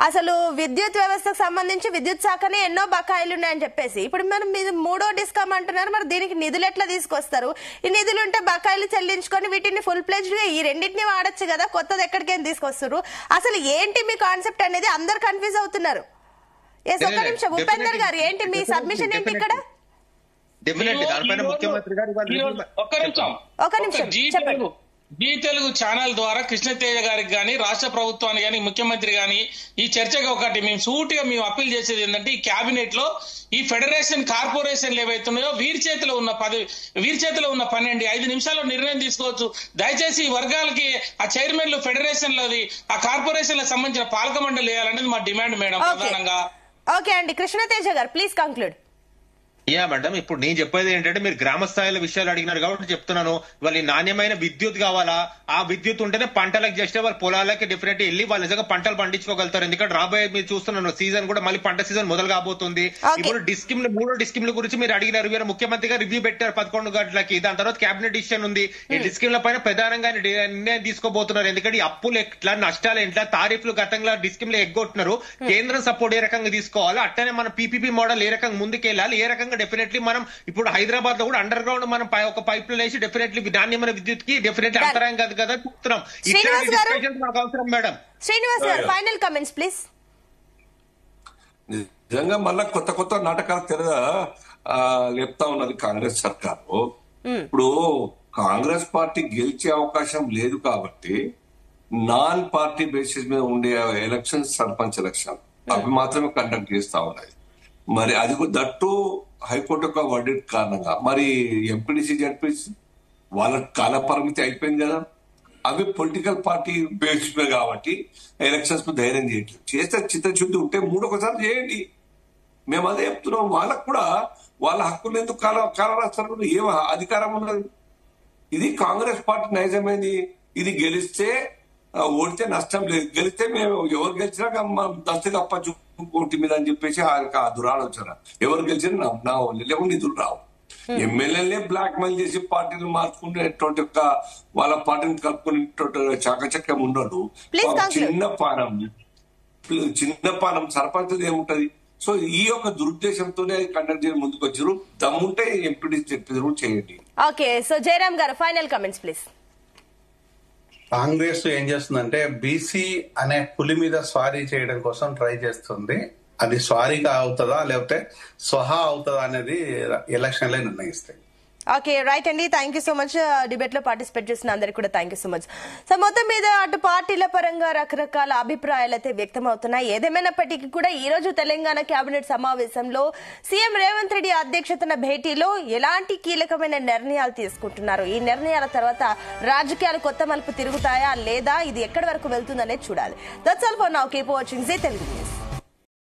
అసలు విద్యుత్ వ్యవస్థకు సంబంధించి విద్యుత్ శాఖనే ఎన్నో బకాయిలు ఉన్నాయని చెప్పేసి ఇప్పుడు మనం మీరు 3వ డిస్కమ్ అంటున్నారు. మరి దీనికి నిధులు ఎట్లా తీసుకొస్తారు? ఈ నిధులు ఉంటే బకాయిలు చెల్లించుకొని వీటిని ఫుల్ ప్లెజ్డ్ గా ఈ రెండింటిని వాడచ్చు కదా, కొత్తది ఎక్కడికేం తీసుకొస్తారు? అసలు ఏంటి మీ కాన్సెప్ట్ అనేది అందరు కన్ఫ్యూజ్ అవుతున్నారు. ఒక నిమిషం ఉపేందర్ గారు, ఏంటి మీ సబ్మిషన్ ఏంటి ఇక్కడ? ఒక నిమిషం జీ తెలుగు ఛానల్ ద్వారా కృష్ణతేజ గారికి గాని రాష్ట్ర ప్రభుత్వానికి గాని ముఖ్యమంత్రి గాని ఈ చర్చగా ఒకటి మేము సూటిగా మేము అప్పీల్ చేసేది ఏంటంటే ఈ కేబినెట్ లో ఈ ఫెడరేషన్ కార్పొరేషన్లు ఏవైతున్నాయో వీరి చేతిలో ఉన్న 5 నిమిషాల్లో నిర్ణయం తీసుకోవచ్చు. దయచేసి ఈ వర్గాలకి ఆ చైర్మన్లు ఫెడరేషన్లది ఆ కార్పొరేషన్లకు సంబంధించిన పాలక మండలి వేయాలనేది మా డిమాండ్ మేడం ప్రధానంగా. ఓకే అండి, కృష్ణతేజ గారు ప్లీజ్ కంక్లూడ్. మేడం, ఇప్పుడు నేను చెప్పేది ఏంటంటే మీరు గ్రామ స్థాయిలో విషయాలు అడిగినారు కాబట్టి చెప్తున్నాను. వాళ్ళ నాణ్యమైన విద్యుత్ కావాలా? ఆ విద్యుత్ ఉంటేనే పంటలకు చేస్తే వాళ్ళ పొలాలకి డెఫినెట్ వెళ్ళి వాళ్ళు నిజంగా పంటలు పండించుకోగలుగుతారు. ఎందుకంటే రాబోయే మీరు చూస్తున్నాను సీజన్ కూడా మళ్ళీ పంట సీజన్ మొదలు కాబోతుంది. ఇప్పుడు డిస్కిమ్లు 3 డిస్కిమ్ల గురించి మీరు అడిగినారు. మీరు ముఖ్యమంత్రి గారు రివ్యూ పెట్టారు 11 గంటలకి. దాని తర్వాత కేబినెట్ డిసిషన్ ఉంది. ఈ డిస్కిమ్ల పైన ప్రధానంగా నిర్ణయం తీసుకోబోతున్నారు. ఎందుకంటే అప్పులు ఎట్లా, నష్టాలు ఎట్లా, తారీఫ్లు గతంగా డిస్కిమ్లు ఎగ్గొట్టున్నారు. కేంద్రం సపోర్ట్ ఏ రకంగా తీసుకోవాలి, అట్టనే మన పీపీపీ మోడల్ ఏ రకంగా ముందుకెళ్ళాలి, ఏ రకంగా డెఫినెట్లీ మనం ఇప్పుడు హైదరాబాద్ లో కూడా అండర్ గ్రౌండ్ మనం ఒక పైప్ లో వేసి డెఫినెట్లీ నాణ్యమైన విద్యుత్ కి డెఫినెట్లీ అంతరాయం కాదు కదా చూస్తున్నాం. మాకు అవసరం మేడం. శ్రీనివాస్ గారు ఫైనల్ కమెంట్స్ ప్లీజ్. నిజంగా మళ్ళా కొత్త నాటకాలు లేపుతా ఉన్నది కాంగ్రెస్ సర్కారు. ఇప్పుడు కాంగ్రెస్ పార్టీ గెలిచే అవకాశం లేదు కాబట్టి నాన్ పార్టీ బేసిస్ మీద ఉండే ఎలక్షన్, సర్పంచ్ ఎలక్షన్ అవి మాత్రమే కండక్ట్ చేస్తా ఉన్నాయి. మరి అది దట్టు హైకోర్టు యొక్క వర్డిట్ కారణంగా మరి ఎంపీడీసీ జడ్పీసీ వాళ్ళ కాల పరిమితి అయిపోయింది కదా. అవి పొలిటికల్ పార్టీ బేసిస్ మీద కాబట్టి ఎలక్షన్స్ కు ధైర్యం చేయట్లేదు. చేస్తే చిత్తశుద్ధి ఉంటే 3 చేయండి. మేము అదే చెప్తున్నాం. వాళ్ళకు కూడా వాళ్ళ హక్కులు ఎందుకు కాల రాస్తారు? ఏం అధికారం ఉన్నది? ఇది కాంగ్రెస్ పార్టీ నైజమైంది. ఇది గెలిస్తే ఓడితే నష్టం లేదు, గెలిస్తే మేము ఎవరు గెలిచినా దస్తు తప్పచ్చు ఓటి మీద అని చెప్పేసి ఆ దురాలోచన. ఎవరు గెలిచినా నా లేకుండా నిధులు రావు. ఎమ్మెల్యేలనే బ్లాక్ మెయిల్ చేసి పార్టీలు మార్చుకునేటువంటి వాళ్ళ పార్టీని కలుపుకునేటువంటి చాకచక్యం ఉండదు. చిన్న పానం సర్పంచ్ ఏముంటది? సో ఈ యొక్క దురుద్దేశంతోనే కండక్ట్ చేయడం ముందుకు వచ్చారు. దమ్ముంటే ఎంపీడీ చెప్పి చేయండి. ఓకే, సో జయరామ్ గారు ఫైనల్ కమెంట్స్ ప్లీజ్. కాంగ్రెస్ ఏం చేస్తుందంటే బీసీ అనే పులి మీద స్వారీ చేయడం కోసం ట్రై చేస్తుంది. అది స్వారీగా అవుతుందా లేకపోతే స్వహా అవుతుందా అనేది ఎలక్షన్లే నిర్ణయిస్తాయి. ఓకే, రైట్ అండి, thank you so much. Debate లో పార్టిసిపేట్ చేసిన అందరికి కూడా thank you so much. So మొత్తం మీద అటు పార్టీల పరంగా రకరకాల అభిప్రాయాలు అయితే వ్యక్తం అవుతున్నాయి. ఏదేమైనప్పటికీ కూడా ఈ రోజు తెలంగాణ కేబినెట్ సమావేశంలో సీఎం రేవంత్ రెడ్డి అధ్యక్షతన భేటీలో ఎలాంటి కీలకమైన నిర్ణయాలు తీసుకుంటున్నారు, ఈ నిర్ణయాల తర్వాత రాజకీయాలు కొత్త మలుపు తిరుగుతాయా లేదా, ఇది ఎక్కడి వరకు వెళ్తుందనేది చూడాలి. That's all for now. Keep watching Zee Telugu news.